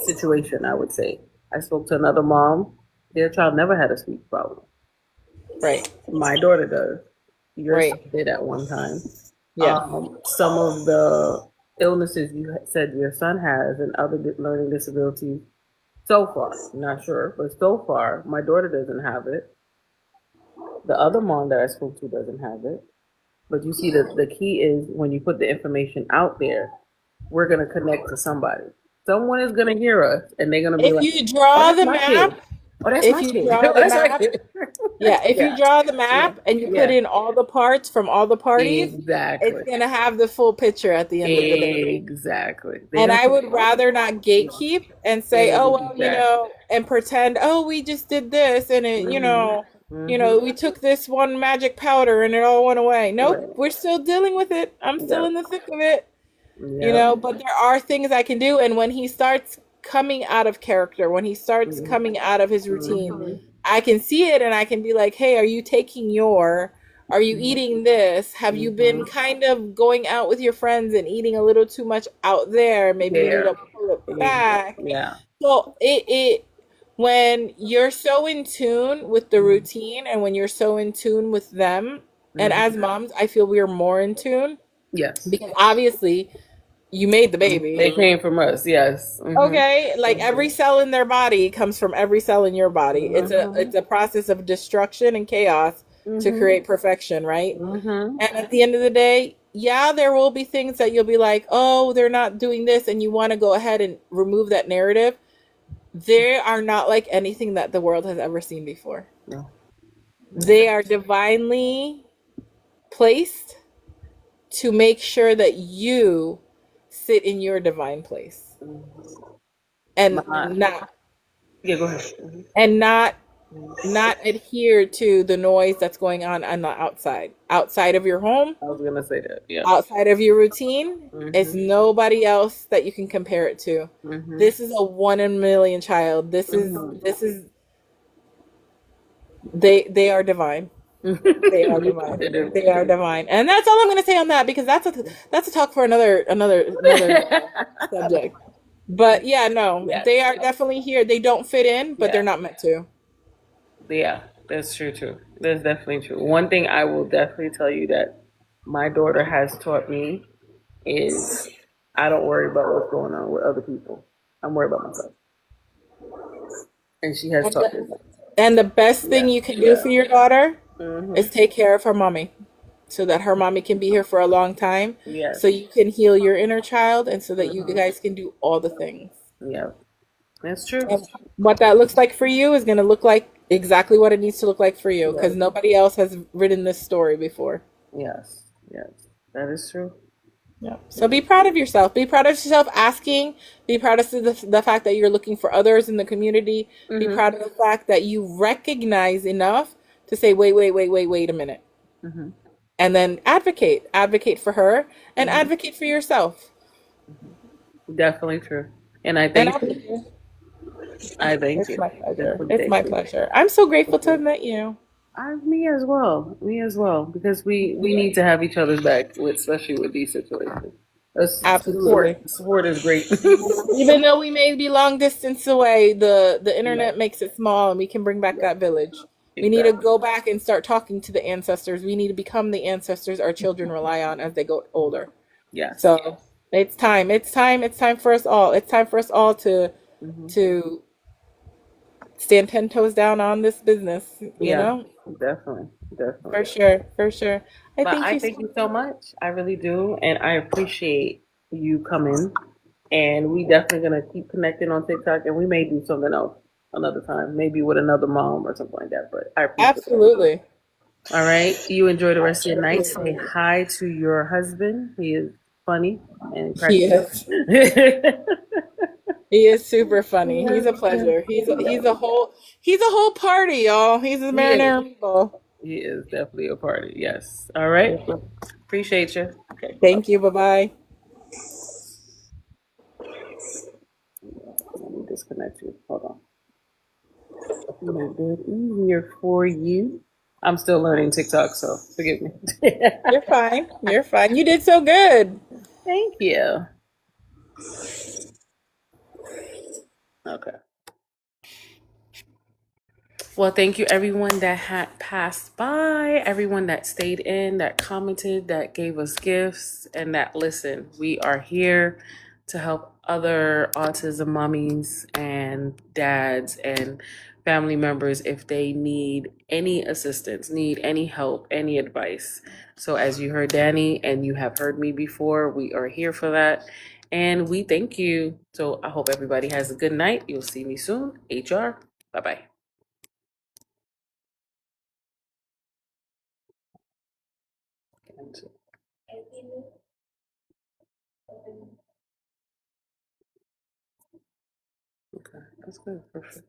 situation, I would say. I spoke to another mom, their child never had a speech problem. Right. My daughter does. Your son Right. did at one time. Yeah. Some of the illnesses you said your son has and other learning disabilities, so far, not sure, but so far, my daughter doesn't have it. The other mom that I spoke to doesn't have it. But you see, the key is when you put the information out there, we're going to connect to somebody. Someone is going to hear us and they're going to be If like, you oh, draw that's the my kid. map, Oh, that's if my you kid. draw Oh, the that's my map, kid. Yeah, if Yeah. you draw the Yeah. map and you put Yeah. in all the parts from all the parties, it's Exactly. gonna have the full picture at the end of the day. Exactly. They're And going I to, would rather not gatekeep and say, "Oh well, exactly. and pretend, oh, we just did this and it, Mm-hmm. we Mm-hmm. took this one magic powder and it all went away." Nope, Right. we're still dealing with it. I'm still in Yep. the thick of it. Yep. But there are things I can do. And when he starts coming out of character, when he starts coming out of his routine, Mm-hmm. I can see it and I can be like, hey, are you Mm-hmm. eating this? Have you been Mm-hmm. kind of going out with your friends and eating a little too much out there? Maybe you need There. to pull it back. Yeah. So when you're so in tune with the Mm-hmm. routine and when you're so in tune with them, and as Mm-hmm. moms, I feel we are more in tune Yes. because obviously you made the baby. They came from us. Yes. Mm-hmm. Okay, like every Mm-hmm. cell in their body comes from every cell in your body. It's Mm-hmm. a process of destruction and chaos to Mm-hmm. create perfection, right? Mm-hmm. And at the end of the day, yeah, there will be things that you'll be like, "Oh, they're not doing this," and you want to go ahead and remove that narrative. They are not like anything that the world has ever seen before. No. They are divinely placed to make sure that you sit in your divine place Mm-hmm. and My, yeah, go ahead. Mm-hmm. and not adhere to the noise that's going on the outside of your home, I was gonna say that. Yeah. outside of your routine. It's Mm-hmm. nobody else that you can compare it to. Mm-hmm. This is a 1 in a million child. Mm-hmm. This is they are divine. They are divine. It is. They are divine. And that's all I'm going to say on that because that's a talk for another subject. But yeah, no, Yes. they are definitely here. They don't fit in, but they're Yeah. not meant to. Yeah. That's true too. That's definitely true. One thing I will definitely tell you that my daughter has taught me is I don't worry about what's going on with other people. I'm worried about myself. And she has And taught me the, that. and the best thing Yeah. you can do Yeah. for your daughter is Mm-hmm. take care of her mommy so that her mommy can be here for a long time Yes. so you can heal your inner child and so that you Mm-hmm. guys can do all the things. Yeah. That's true. And what that looks like for you is going to look like exactly what it needs to look like for you because Yes. nobody else has written this story before. Yes. Yes. That is true. Yeah. So be proud of yourself. Be proud of yourself asking. Be proud of the fact that you're looking for others in the community. Be Mm-hmm. proud of the fact that you recognize enough to say, wait, wait, wait, wait, wait a minute. Mm-hmm. And then advocate. Advocate for her and Mm-hmm. advocate for yourself. Definitely true. And I And thank you. I thank it's you. my pleasure. Definitely It's thank my you. pleasure. I'm so grateful to have met you. Me as well. Me as well. Because we need to have each other's back, especially with these situations. Absolutely. Support is great. Even though we may be long distance away, the Yeah, internet makes it small and we can bring back yeah, that village. We need to exactly. go back and start talking to the ancestors. We need to become the ancestors our children rely on as they go older. Yes. So it's time. It's time. It's time for us all. It's time for us all Hmm. to stand 10 toes down on this business. You Yeah, know, definitely, for definitely. sure, for sure. I But thank I you so thank you so much. I really do, and I appreciate you coming. And we definitely gonna keep connecting on TikTok, and we may do something else another time, maybe with another mom or something like that. But I appreciate it. absolutely. All right, you enjoy the rest of your night. Say Absolutely. hi to your husband. He is funny and cracks He me up. is. He is super funny. He's a Yes, pleasure. He's a whole party, y'all. He's a he is. marinara meatball. He is definitely a party. Yes. All right. Appreciate you. Okay. Bye. Thank you. Bye bye. Let me disconnect you. Hold on. Make it easier for you. I'm still learning TikTok, so forgive me. You're fine. You're fine. You did so good. Thank you. Okay. Well, thank you everyone that had passed by, everyone that stayed in, that commented, that gave us gifts, and that listened. We are here to help other autism mommies and dads and family members if they need any assistance, need any help, any advice. So, as you heard Danny and you have heard me before, we are here for that. And we thank you. So, I hope everybody has a good night. You'll see me soon. HR. Bye bye. Okay, that's good. Perfect.